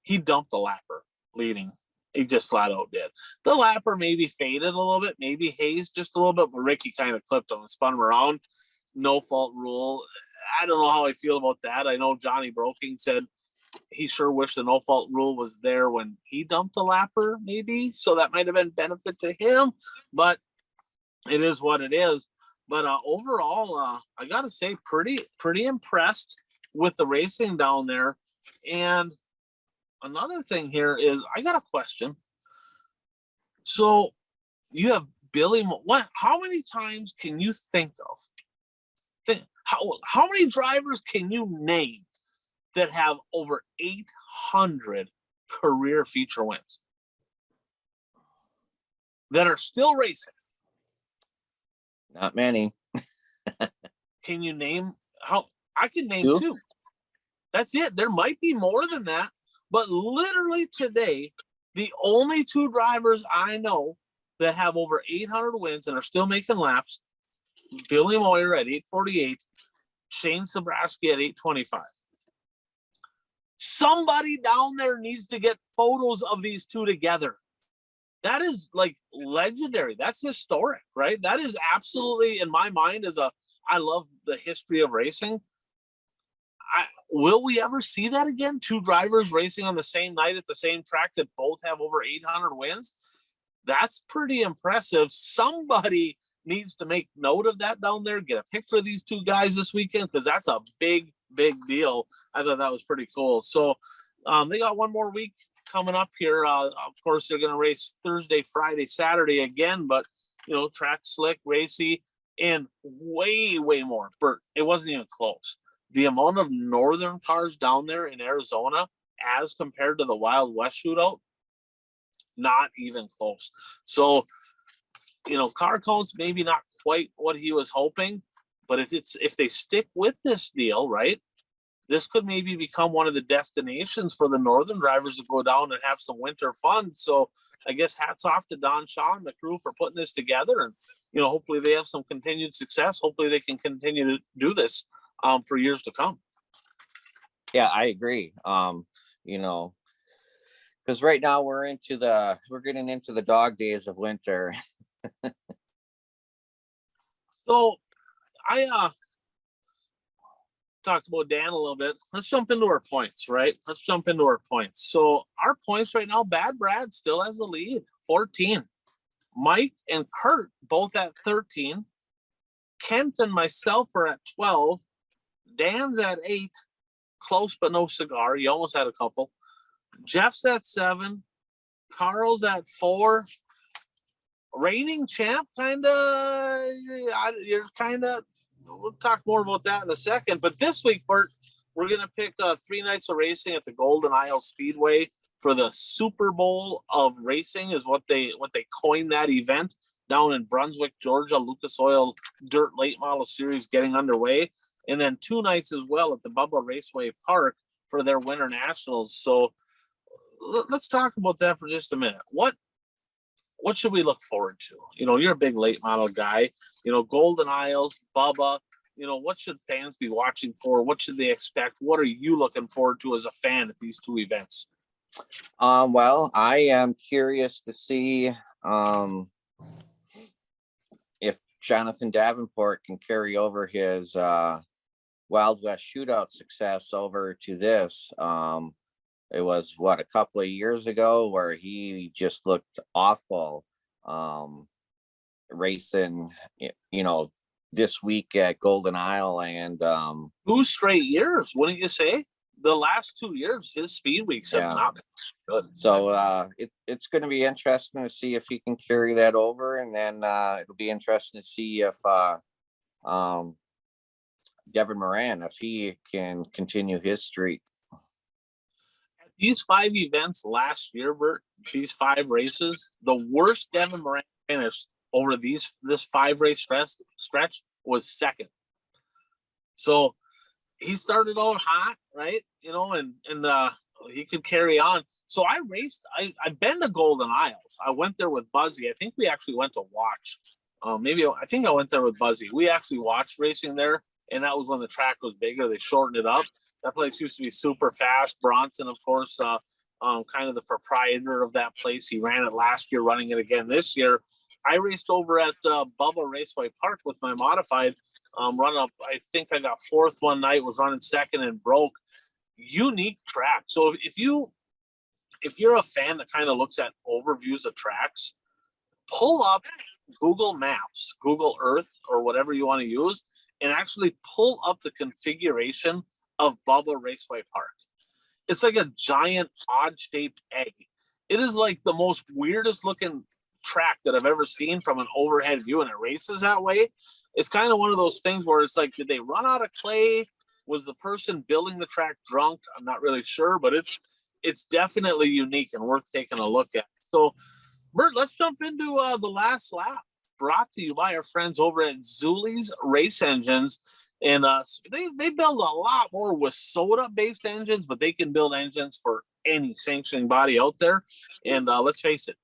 he dumped a lapper leading. He just flat out did. The lapper maybe faded a little bit, maybe hazed just a little bit, but Ricky kind of clipped him and spun him around. No fault rule. I don't know how I feel about that. I know Johnny Broking said he sure wished the no fault rule was there when he dumped a lapper, maybe. So that might have been benefit to him, but it is what it is. But overall, I got to say, pretty impressed with the racing down there. And another thing here is I got a question. So you have Billy. How many times can you think of? How many drivers can you name that have over 800 career feature wins that are still racing? Not many. Can you name how? I can name 2. That's it. There might be more than that, but literally today, the only 2 drivers I know that have over 800 wins and are still making laps, Billy Moyer at 848, Shane Sabraski at 825. Somebody down there needs to get photos of these 2 together. That is like legendary. That's historic, right? That is absolutely, in my mind, I love the history of racing. Will we ever see that again? 2 drivers racing on the same night at the same track that both have over 800 wins? That's pretty impressive. Somebody needs to make note of that down there. Get a picture of these 2 guys this weekend, because that's a big, big deal. I thought that was pretty cool. So they got one more week coming up here. Of course, they're going to race Thursday, Friday, Saturday again, but track slick, racy, and way, way more. Bert, it wasn't even close. The amount of northern cars down there in Arizona as compared to the Wild West shootout, not even close. So, car counts maybe not quite what he was hoping, but if they stick with this deal, right, this could maybe become one of the destinations for the northern drivers to go down and have some winter fun. So I guess hats off to Don Shaw and the crew for putting this together. And, hopefully they have some continued success. Hopefully they can continue to do this for years to come. Yeah, I agree. Because right now we're getting into the dog days of winter. So I talked about Dan a little bit. Let's jump into our points, right? So our points right now, Bad Brad still has the lead, 14. Mike and Kurt both at 13. Kent and myself are at 12. Dan's at 8. Close but no cigar. You almost had a couple. Jeff's at 7. Carl's at 4. Reigning champ, you're we'll talk more about that in a second. But this week, Bert, we're going to pick 3 nights of racing at the Golden Isle Speedway for the Super Bowl of racing is what they coined that event down in Brunswick, Georgia. Lucas Oil Dirt Late Model Series getting underway. And then 2 nights as well at the Bubba Raceway Park for their Winter Nationals. So let's talk about that for just a minute. What should we look forward to? You're a big late model guy. Golden Isles, Bubba. What should fans be watching for? What should they expect? What are you looking forward to as a fan at these 2 events? Well, I am curious to see if Jonathan Davenport can carry over his Wild West Shootout success over to this. It was a couple of years ago where he just looked awful racing, this week at Golden Isle. And 2 straight years, wouldn't you say? The last 2 years, his speed weeks have not been good. So it's going to be interesting to see if he can carry that over. And then it'll be interesting to see if Devin Moran, if he can continue his streak. These 5 events last year, Bert, these 5 races, the worst Devin Moran finish over this 5 race stretch was 2nd. So he started out hot, right? And he could carry on. So I raced. I've been to Golden Isles. I went there with Buzzy. I think we actually went to watch. I think I went there with Buzzy. We actually watched racing there, and that was when the track was bigger. They shortened it up. That place used to be super fast. Bronson, of course, kind of the proprietor of that place. He ran it last year, running it again this year. I raced over at Bubba Raceway Park with my modified run up. I think I got 4th one night, was running 2nd and broke. Unique track. So if you're a fan that kind of looks at overviews of tracks, pull up Google Maps, Google Earth, or whatever you want to use, and actually pull up the configuration of Bubba Raceway Park. It's like a giant odd-shaped egg. It is like the most weirdest looking track that I've ever seen from an overhead view, and it races that way. It's kind of one of those things where it's like, did they run out of clay? Was the person building the track drunk? I'm not really sure, but it's definitely unique and worth taking a look at. So, Bert, let's jump into the last lap, brought to you by our friends over at Zuli's Race Engines. And they build a lot more with soda-based engines, but they can build engines for any sanctioning body out there. And let's face it,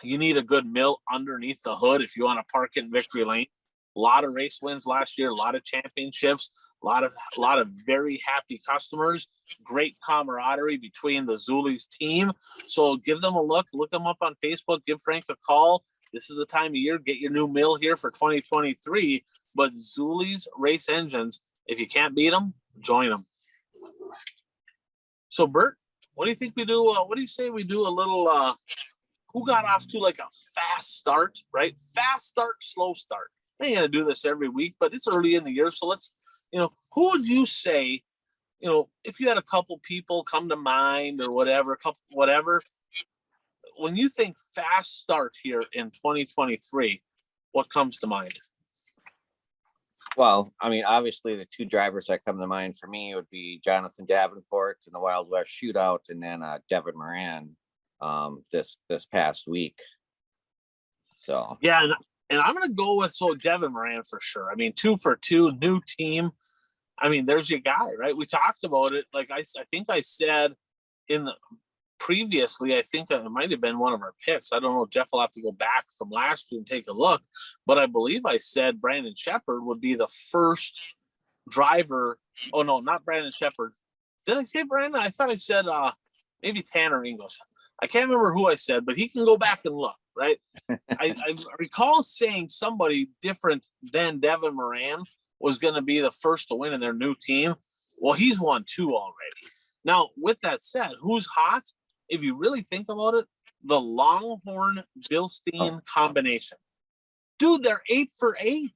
you need a good mill underneath the hood if you want to park in victory lane. A lot of race wins last year, a lot of championships, a lot of very happy customers, great camaraderie between the Zuli's team. So give them a look them up on Facebook, give Frank a call. This is the time of year, get your new mill here for 2023. But Zuli's Race Engines, if you can't beat them, join them. So, Bert, what do you think we do? What do you say we do a little, who got off to like a fast start, right? Fast start, slow start. I ain't going to do this every week, but it's early in the year. So let's, who would you say, if you had a couple people come to mind or whatever, when you think fast start here in 2023, what comes to mind? Well, I mean, obviously the 2 drivers that come to mind for me would be Jonathan Davenport in the Wild West Shootout, and then Devin Moran this past week. So yeah, and I'm gonna go with Devin Moran for sure. I mean, 2 for 2, new team. I mean, there's your guy, right? We talked about it. Like I think I said previously, I think that it might have been one of our picks. I don't know. Jeff will have to go back from last year and take a look. But I believe I said Brandon Shepard would be the first driver. Oh, no, not Brandon Shepard. Did I say Brandon? I thought I said maybe Tanner English. I can't remember who I said, but he can go back and look, right? I recall saying somebody different than Devin Moran was going to be the first to win in their new team. Well, he's won 2 already. Now, with that said, who's hot? If you really think about it, the Longhorn Bilstein combination. Dude, they're 8 for 8.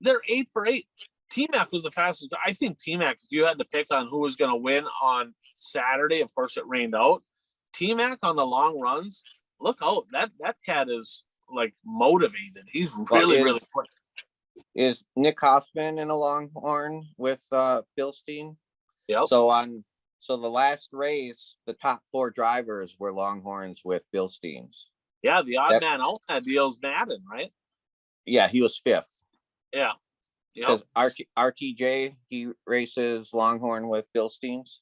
They're 8 for 8. T-Mac was the fastest. I think T-Mac, if you had to pick on who was going to win on Saturday, of course it rained out. T-Mac on the long runs, look out. That cat is like motivated. He's really, really quick. Is Nick Hoffman in a Longhorn with Bilstein? Yep. So the last race, the top 4 drivers were Longhorns with Bilsteins. Yeah, the odd man out that deal's Madden, right? Yeah, he was 5th. Yeah. Because RTJ, he races Longhorn with Bilsteins.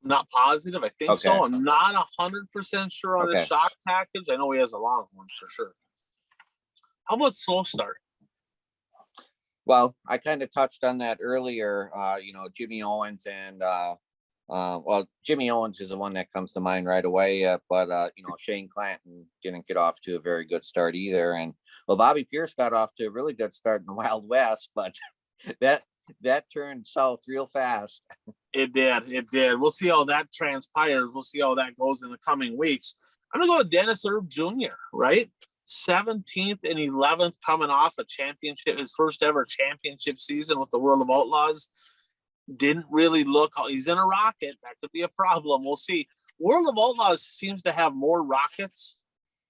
Not positive. I think so. I'm not 100% sure on his shock package. I know he has a Longhorn for sure. How about slow start? Well, I kind of touched on that earlier. Jimmy Owens and Jimmy Owens is the one that comes to mind right away. But Shane Clanton didn't get off to a very good start either. And Bobby Pierce got off to a really good start in the Wild West, but that turned south real fast. It did. We'll see how that transpires. We'll see how that goes in the coming weeks. I'm gonna go with Dennis Erb Jr., right? 17th and 11th, coming off a championship, his first ever championship season with the World of Outlaws. Didn't really look. He's in a rocket. That could be a problem. We'll see. World of Outlaws seems to have more rockets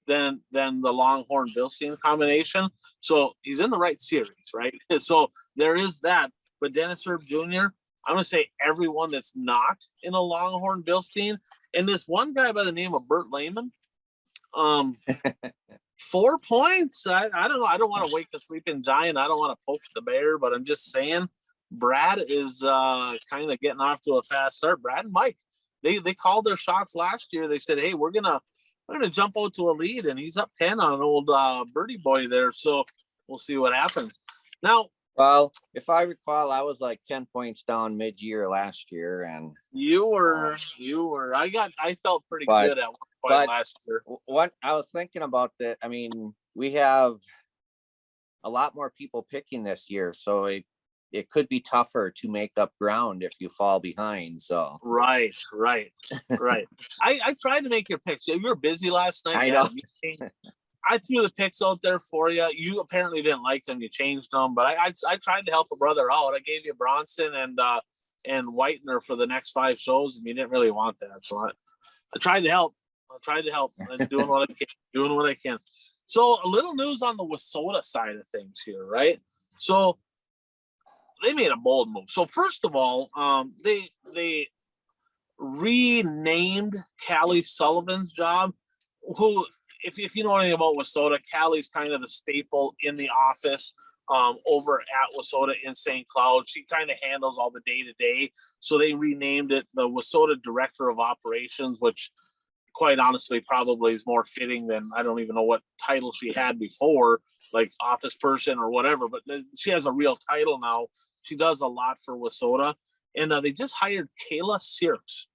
than the Longhorn Bilstein combination. So he's in the right series, right? So there is that. But Dennis Erb Jr., I'm going to say everyone that's not in a Longhorn Bilstein. And this one guy by the name of Bert Lehman, 4 points. I don't know. I don't want to wake a sleeping giant. I don't want to poke the bear, but I'm just saying Brad is kind of getting off to a fast start. Brad and Mike, they called their shots last year. They said, hey, we're gonna jump out to a lead, and he's up 10 on an old birdie boy there. So we'll see what happens. Now, well, if I recall, I was like 10 points down mid-year last year, and you were. I felt pretty good at one point last year. What I was thinking about that, I mean, we have a lot more people picking this year, so it could be tougher to make up ground if you fall behind. So right. I tried to make your picks. You were busy last night. I know. I threw the picks out there for you. You apparently didn't like them. You changed them, but I tried to help a brother out. I gave you Bronson and Whitener for the next 5 shows, and you didn't really want that. So I tried to help. I'm doing what I can. So a little news on the WISSOTA side of things here, right? So they made a bold move. So first of all, they renamed Callie Sullivan's job, who, if you know anything about WISSOTA, Callie's kind of the staple in the office over at WISSOTA in St. Cloud. She kind of handles all the day-to-day. So they renamed it the WISSOTA Director of Operations, which quite honestly probably is more fitting than, I don't even know what title she had before, like office person or whatever, but she has a real title now. She does a lot for WISSOTA. And they just hired Kayla Sirks.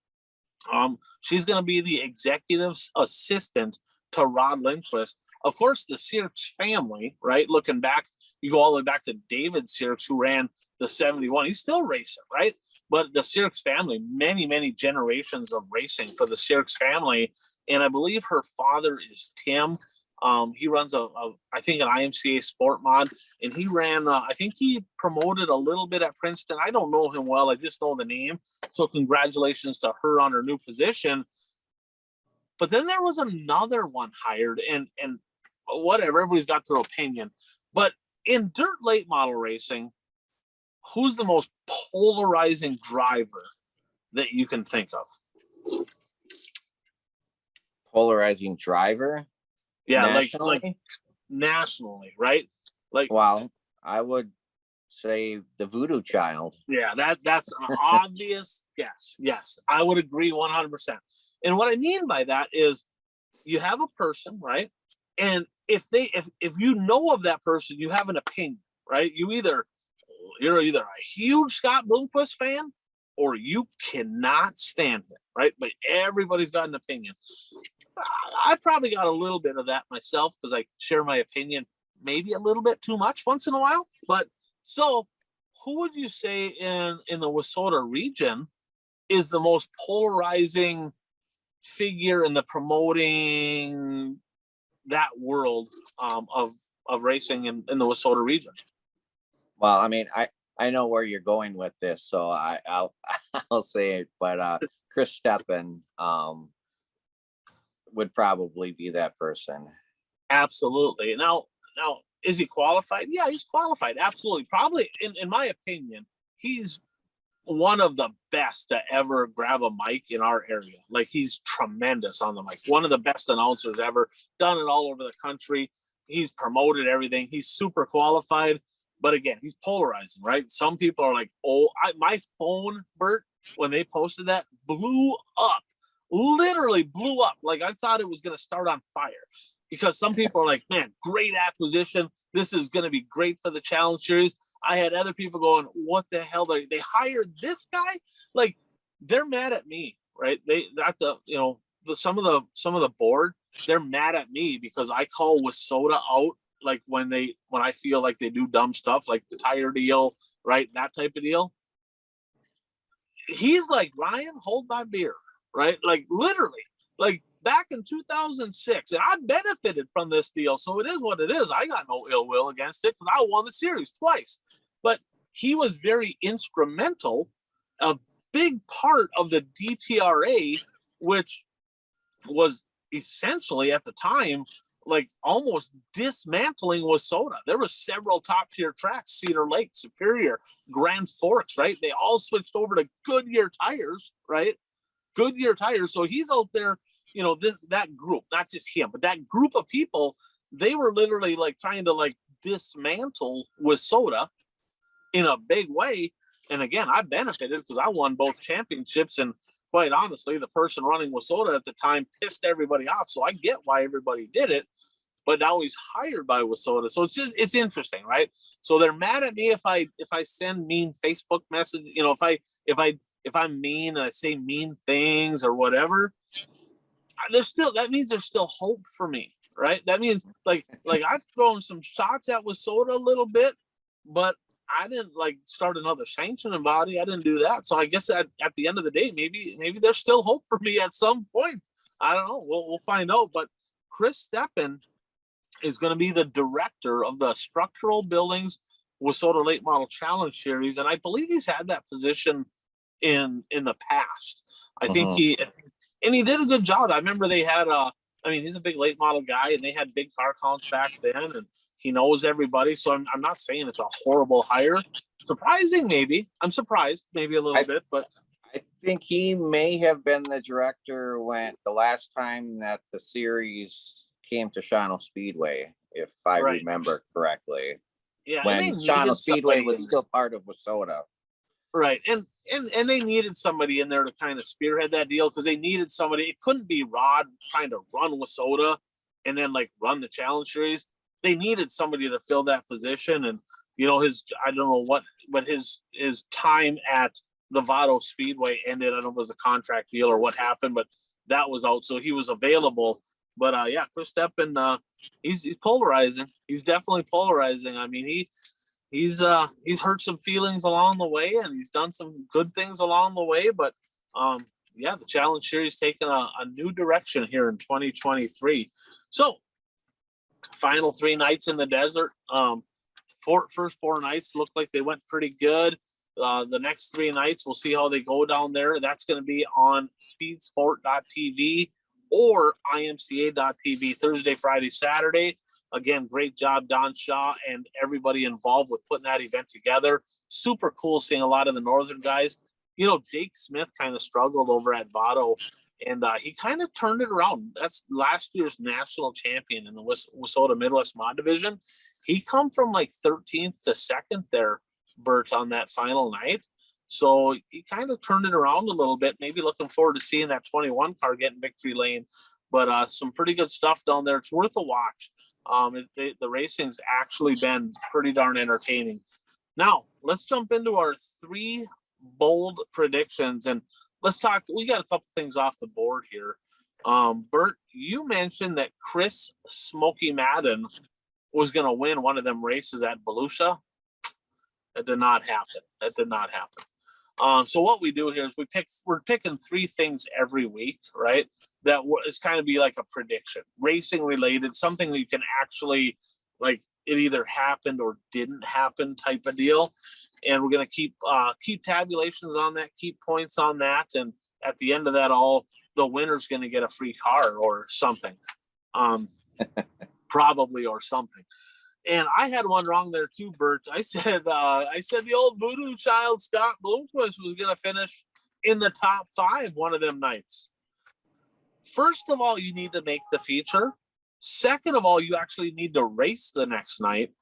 She's going to be the executive assistant to Rod Lindquist. Of course, the Sirks family, right? Looking back, you go all the way back to David Sirks, who ran the 71. He's still racing, right? But the Sirks family, many, many generations of racing for the Sirks family. And I believe her father is Tim. He runs I think an IMCA sport mod, and he ran, I think he promoted a little bit at Princeton. I don't know him well. I just know the name. So congratulations to her on her new position. But then there was another one hired, and whatever, everybody's got their opinion. But in dirt late model racing, who's the most polarizing driver that you can think of? Polarizing driver? Yeah, nationally? Like nationally, right? Like, well, I would say the voodoo child. Yeah, that's an obvious guess. Yes, I would agree 100%. And what I mean by that is you have a person, right? And if you know of that person, you have an opinion, right? You're either a huge Scott Bloomquist fan or you cannot stand him, right? But everybody's got an opinion. I probably got a little bit of that myself because I share my opinion maybe a little bit too much once in a while. But so who would you say in the Wissota region is the most polarizing figure in the promoting that world of racing in the Wissota region? Well, I mean, I know where you're going with this, so I'll I'll say it, but Chris Steppen would probably be that person. Absolutely. Now, is he qualified? Yeah, he's qualified. Absolutely. Probably, in my opinion, he's one of the best to ever grab a mic in our area. Like, he's tremendous on the mic. One of the best announcers ever, done it all over the country. He's promoted everything. He's super qualified. But again, he's polarizing, right? Some people are like, oh, my phone, Bert, when they posted that, blew up. Literally blew up. Like, I thought it was going to start on fire. Because some people are like, man, great acquisition. This is going to be great for the Challenge Series. I had other people going, what the hell? They hired this guy? Like, they're mad at me, right? Some of the board, they're mad at me because I call Wissota out, like when I feel like they do dumb stuff, like the tire deal, right? That type of deal. He's like, Ryan, hold my beer, right? Like, literally, like back in 2006, and I benefited from this deal, so it is what it is. I got no ill will against it because I won the series twice. But he was very instrumental, a big part of the DTRA, which was essentially at the time like almost dismantling Wissota. There were several top tier tracks: Cedar Lake, Superior, Grand Forks, right? They all switched over to Goodyear tires, right? Goodyear tires. So he's out there, that group, not just him, but that group of people, they were literally like trying to like dismantle Wissota in a big way. And again, I benefited because I won both championships. And quite honestly, the person running Wissota at the time pissed everybody off. So I get why everybody did it. But now he's hired by Wissota. So it's interesting, right? So they're mad at me if I send mean Facebook message, if I'm mean and I say mean things or whatever, that means there's still hope for me, right? That means like I've thrown some shots at Wissota a little bit, but I didn't like start another sanctioning body. I didn't do that. So I guess at the end of the day, maybe there's still hope for me at some point. I don't know. We'll find out. But Chris Steppen is going to be the director of the Structural Buildings Wissota Late Model Challenge Series, and I believe he's had that position in the past. I think he did a good job. I remember they had he's a big late model guy, and they had big car counts back then, and he knows everybody. So I'm not saying it's a horrible hire. Surprising, maybe. I'm surprised, maybe a little bit, but I think he may have been the director when the last time that the series came to Shawano Speedway, if I remember correctly. Yeah, when Shawano Speedway was still part of Wissota. Right. And they needed somebody in there to kind of spearhead that deal because they needed somebody. It couldn't be Rod trying to run Wissota and then like run the Challenge Series. They needed somebody to fill that position. And, I don't know but his time at the Vado Speedway ended. I don't know if it was a contract deal or what happened, but that was out. So he was available. But Chris Steppen, he's polarizing. He's definitely polarizing. I mean, he's hurt some feelings along the way, and he's done some good things along the way. But the Challenge Series taking a new direction here in 2023. So final 3 nights in the desert. First 4 nights looked like they went pretty good. The next 3 nights, we'll see how they go down there. That's going to be on speedsport.tv or imca.tv Thursday, Friday, Saturday. Again, great job, Don Shaw and everybody involved with putting that event together. Super cool seeing a lot of the Northern guys. Jake Smith kind of struggled over at Vado, and he kind of turned it around. That's last year's national champion in the Wissota Midwest Mod Division. He come from like 13th to 2nd there Bert, on that final night. So he kind of turned it around a little bit. Maybe looking forward to seeing that 21 car get in victory lane. But some pretty good stuff down there. It's worth a watch. The racing's actually been pretty darn entertaining. Now, let's jump into our 3 bold predictions, and let's talk. We got a couple things off the board here. Bert, you mentioned that Chris Smoky Madden was going to win one of them races at Volusia. That did not happen. So what we do here is we're picking 3 things every week, right? That is kind of be like a prediction, racing related, something that you can actually, like, it either happened or didn't happen type of deal. And we're going to keep tabulations on that, keep points on that. And at the end of that, the winner's going to get a free car or something. Probably, or something. And I had one wrong there too, Bert. I said the old voodoo child Scott Bloomquist was going to finish in the top 5 one of them nights. First of all, you need to make the feature. Second of all, you actually need to race the next night.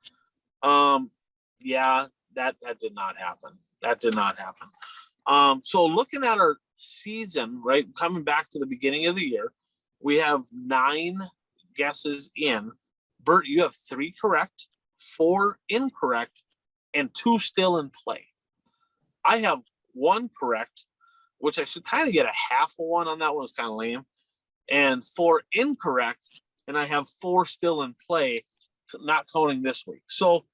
Yeah, that did not happen. So looking at our season, right, coming back to the beginning of the year, we have 9 guesses in. Bert, you have 3 correct, 4 incorrect, and 2 still in play. I have 1 correct, which I should kind of get a half of one on. That one was kind of lame, and 4 incorrect, and I have 4 still in play, not counting this week. So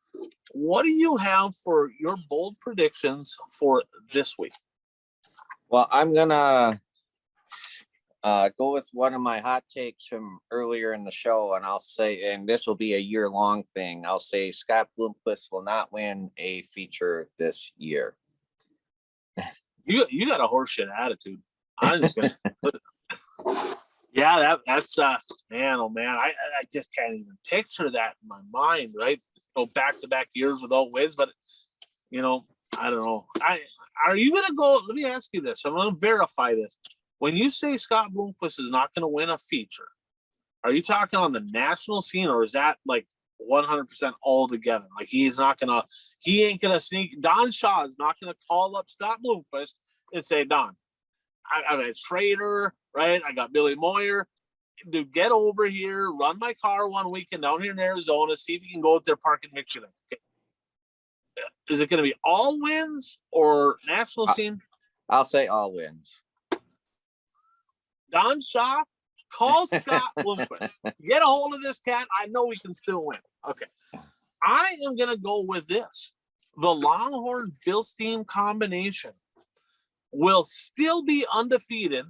what do you have for your bold predictions for this week? Well, I'm gonna go with one of my hot takes from earlier in the show, and I'll say, and this will be a year-long thing, I'll say Scott Bloomquist will not win a feature this year. You got a horseshit attitude. I'm just gonna yeah, that's man, oh man, I just can't even picture that in my mind, right? Go back-to-back years without wins, but I don't know. Are you gonna go? Let me ask you this. I'm gonna verify this. When you say Scott Bloomquist is not going to win a feature, are you talking on the national scene, or is that like 100% all together? Like he ain't going to sneak. Don Shaw is not going to call up Scott Bloomquist and say, Don, I got Schrader, right? I got Billy Moyer. Dude, get over here, run my car one weekend down here in Arizona, see if you can go out there parking Michigan. Okay. Is it going to be all wins or national scene? I'll say all wins. Don Shaw, call Scott Bloomquist. Get a hold of this cat. I know we can still win. Okay. I am going to go with this. The Longhorn-Bilstein combination will still be undefeated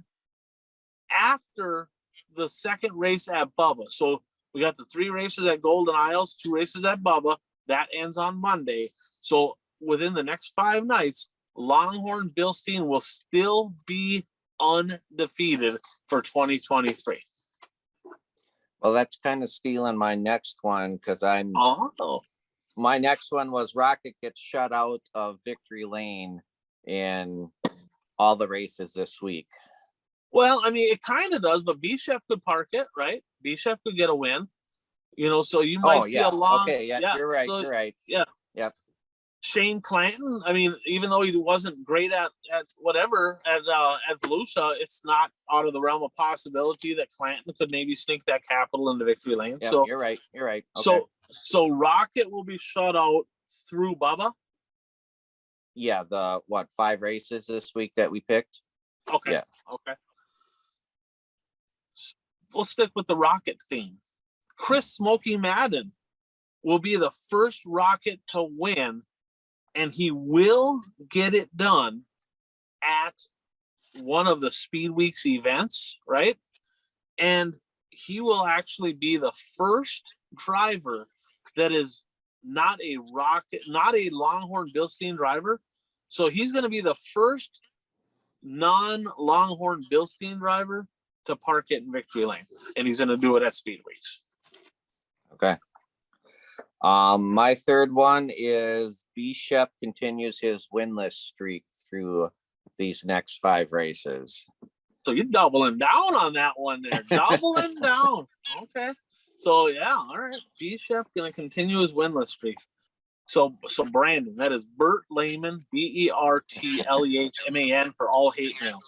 after the second race at Bubba. So we got the 3 races at Golden Isles, 2 races at Bubba. That ends on Monday. So within the next 5 nights, Longhorn-Bilstein will still be undefeated for 2023. Well, that's kind of stealing my next one, because my next one was Rocket gets shut out of victory lane in all the races this week. Well, I mean, it kind of does, but B-Chef could park it, right? B-Chef could get a win, so you might see a long. Okay, yeah, you're right. You're right. Yeah. Yep. Shane Clanton, I mean, even though he wasn't great at whatever at Volusia, it's not out of the realm of possibility that Clanton could maybe sneak that capital into victory lane. Yeah, so you're right. Okay. So Rocket will be shut out through Bubba. Yeah, the 5 races this week that we picked. Okay. Yeah. Okay. We'll stick with the Rocket theme. Chris Smoky Madden will be the first Rocket to win, and he will get it done at one of the Speed Weeks events, right? And he will actually be the first driver that is not a Longhorn-Bilstein driver. So he's going to be the first non-Longhorn-Bilstein driver to park it in victory lane, and he's going to do it at Speed Weeks. Okay. My third one is B-Shep continues his winless streak through these next 5 races. So you're doubling down on that one there. Doubling down. Okay. So yeah, all right. B-Chef gonna continue his winless streak. So Brandon, that is Bert Lehman, Bertleman for all hate mail.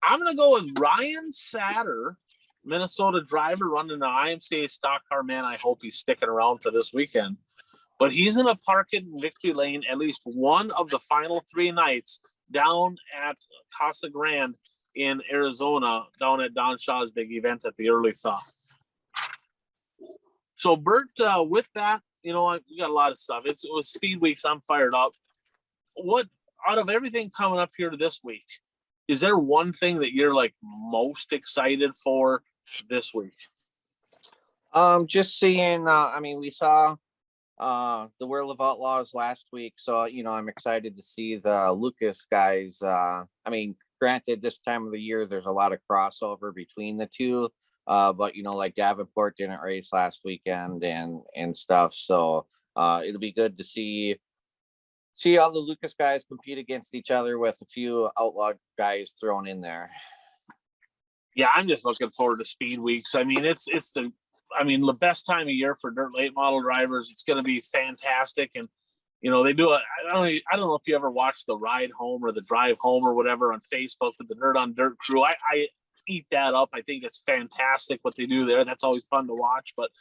I'm going to go with Ryan Satter, Minnesota driver running the IMCA stock car. Man, I hope he's sticking around for this weekend. But he's going to park it in Victory Lane at least one of the final 3 nights down at Casa Grande in Arizona, down at Don Shaw's big event at the early thaw. So Bert, with that, you know, you got a lot of stuff. It was Speed Weeks. I'm fired up. What out of everything coming up here this week, is there one thing that you're like most excited for this week? Just seeing. I mean, we saw the World of Outlaws last week, so you know, I'm excited to see the Lucas guys. I mean, granted, this time of the year there's a lot of crossover between the two. But you know, like Davenport didn't race last weekend and stuff, so it'll be good to see all the Lucas guys compete against each other with a few outlaw guys thrown in there. Yeah, I'm just looking forward to Speed Weeks. I mean, it's the best time of year for dirt late model drivers. It's going to be fantastic, and you know, they do I don't know if you ever watched the ride home or the drive home or whatever on Facebook with the Dirt on Dirt crew. I eat that up. I think it's fantastic what they do there. That's always fun to watch, but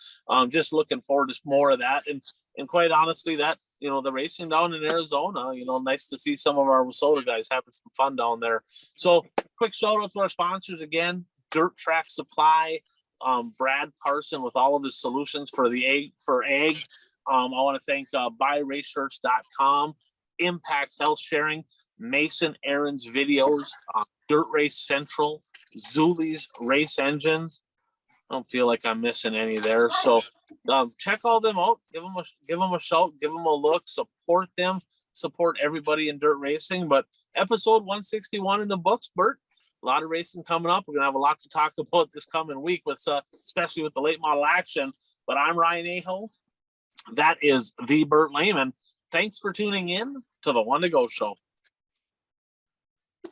just looking forward to more of that. And quite honestly, that, you know, the racing down in Arizona, you know, nice to see some of our Minnesota guys having some fun down there. So quick shout out to our sponsors again, Dirt Track Supply, Brad Parson with all of his solutions for ag. I want to thank buyraceshirts.com, Impact Health Sharing, Mason Aaron's Videos, Dirt Race Central, Zuli's Race Engines. I don't feel like I'm missing any there. So check all them out. Give them a shout. Give them a look. Support them. Support everybody in dirt racing. But episode 161 in the books, Bert. A lot of racing coming up. We're going to have a lot to talk about this coming week, with especially with the late model action. But I'm Ryan Aho. That is the Bert Lehman. Thanks for tuning in to the One to Go Show.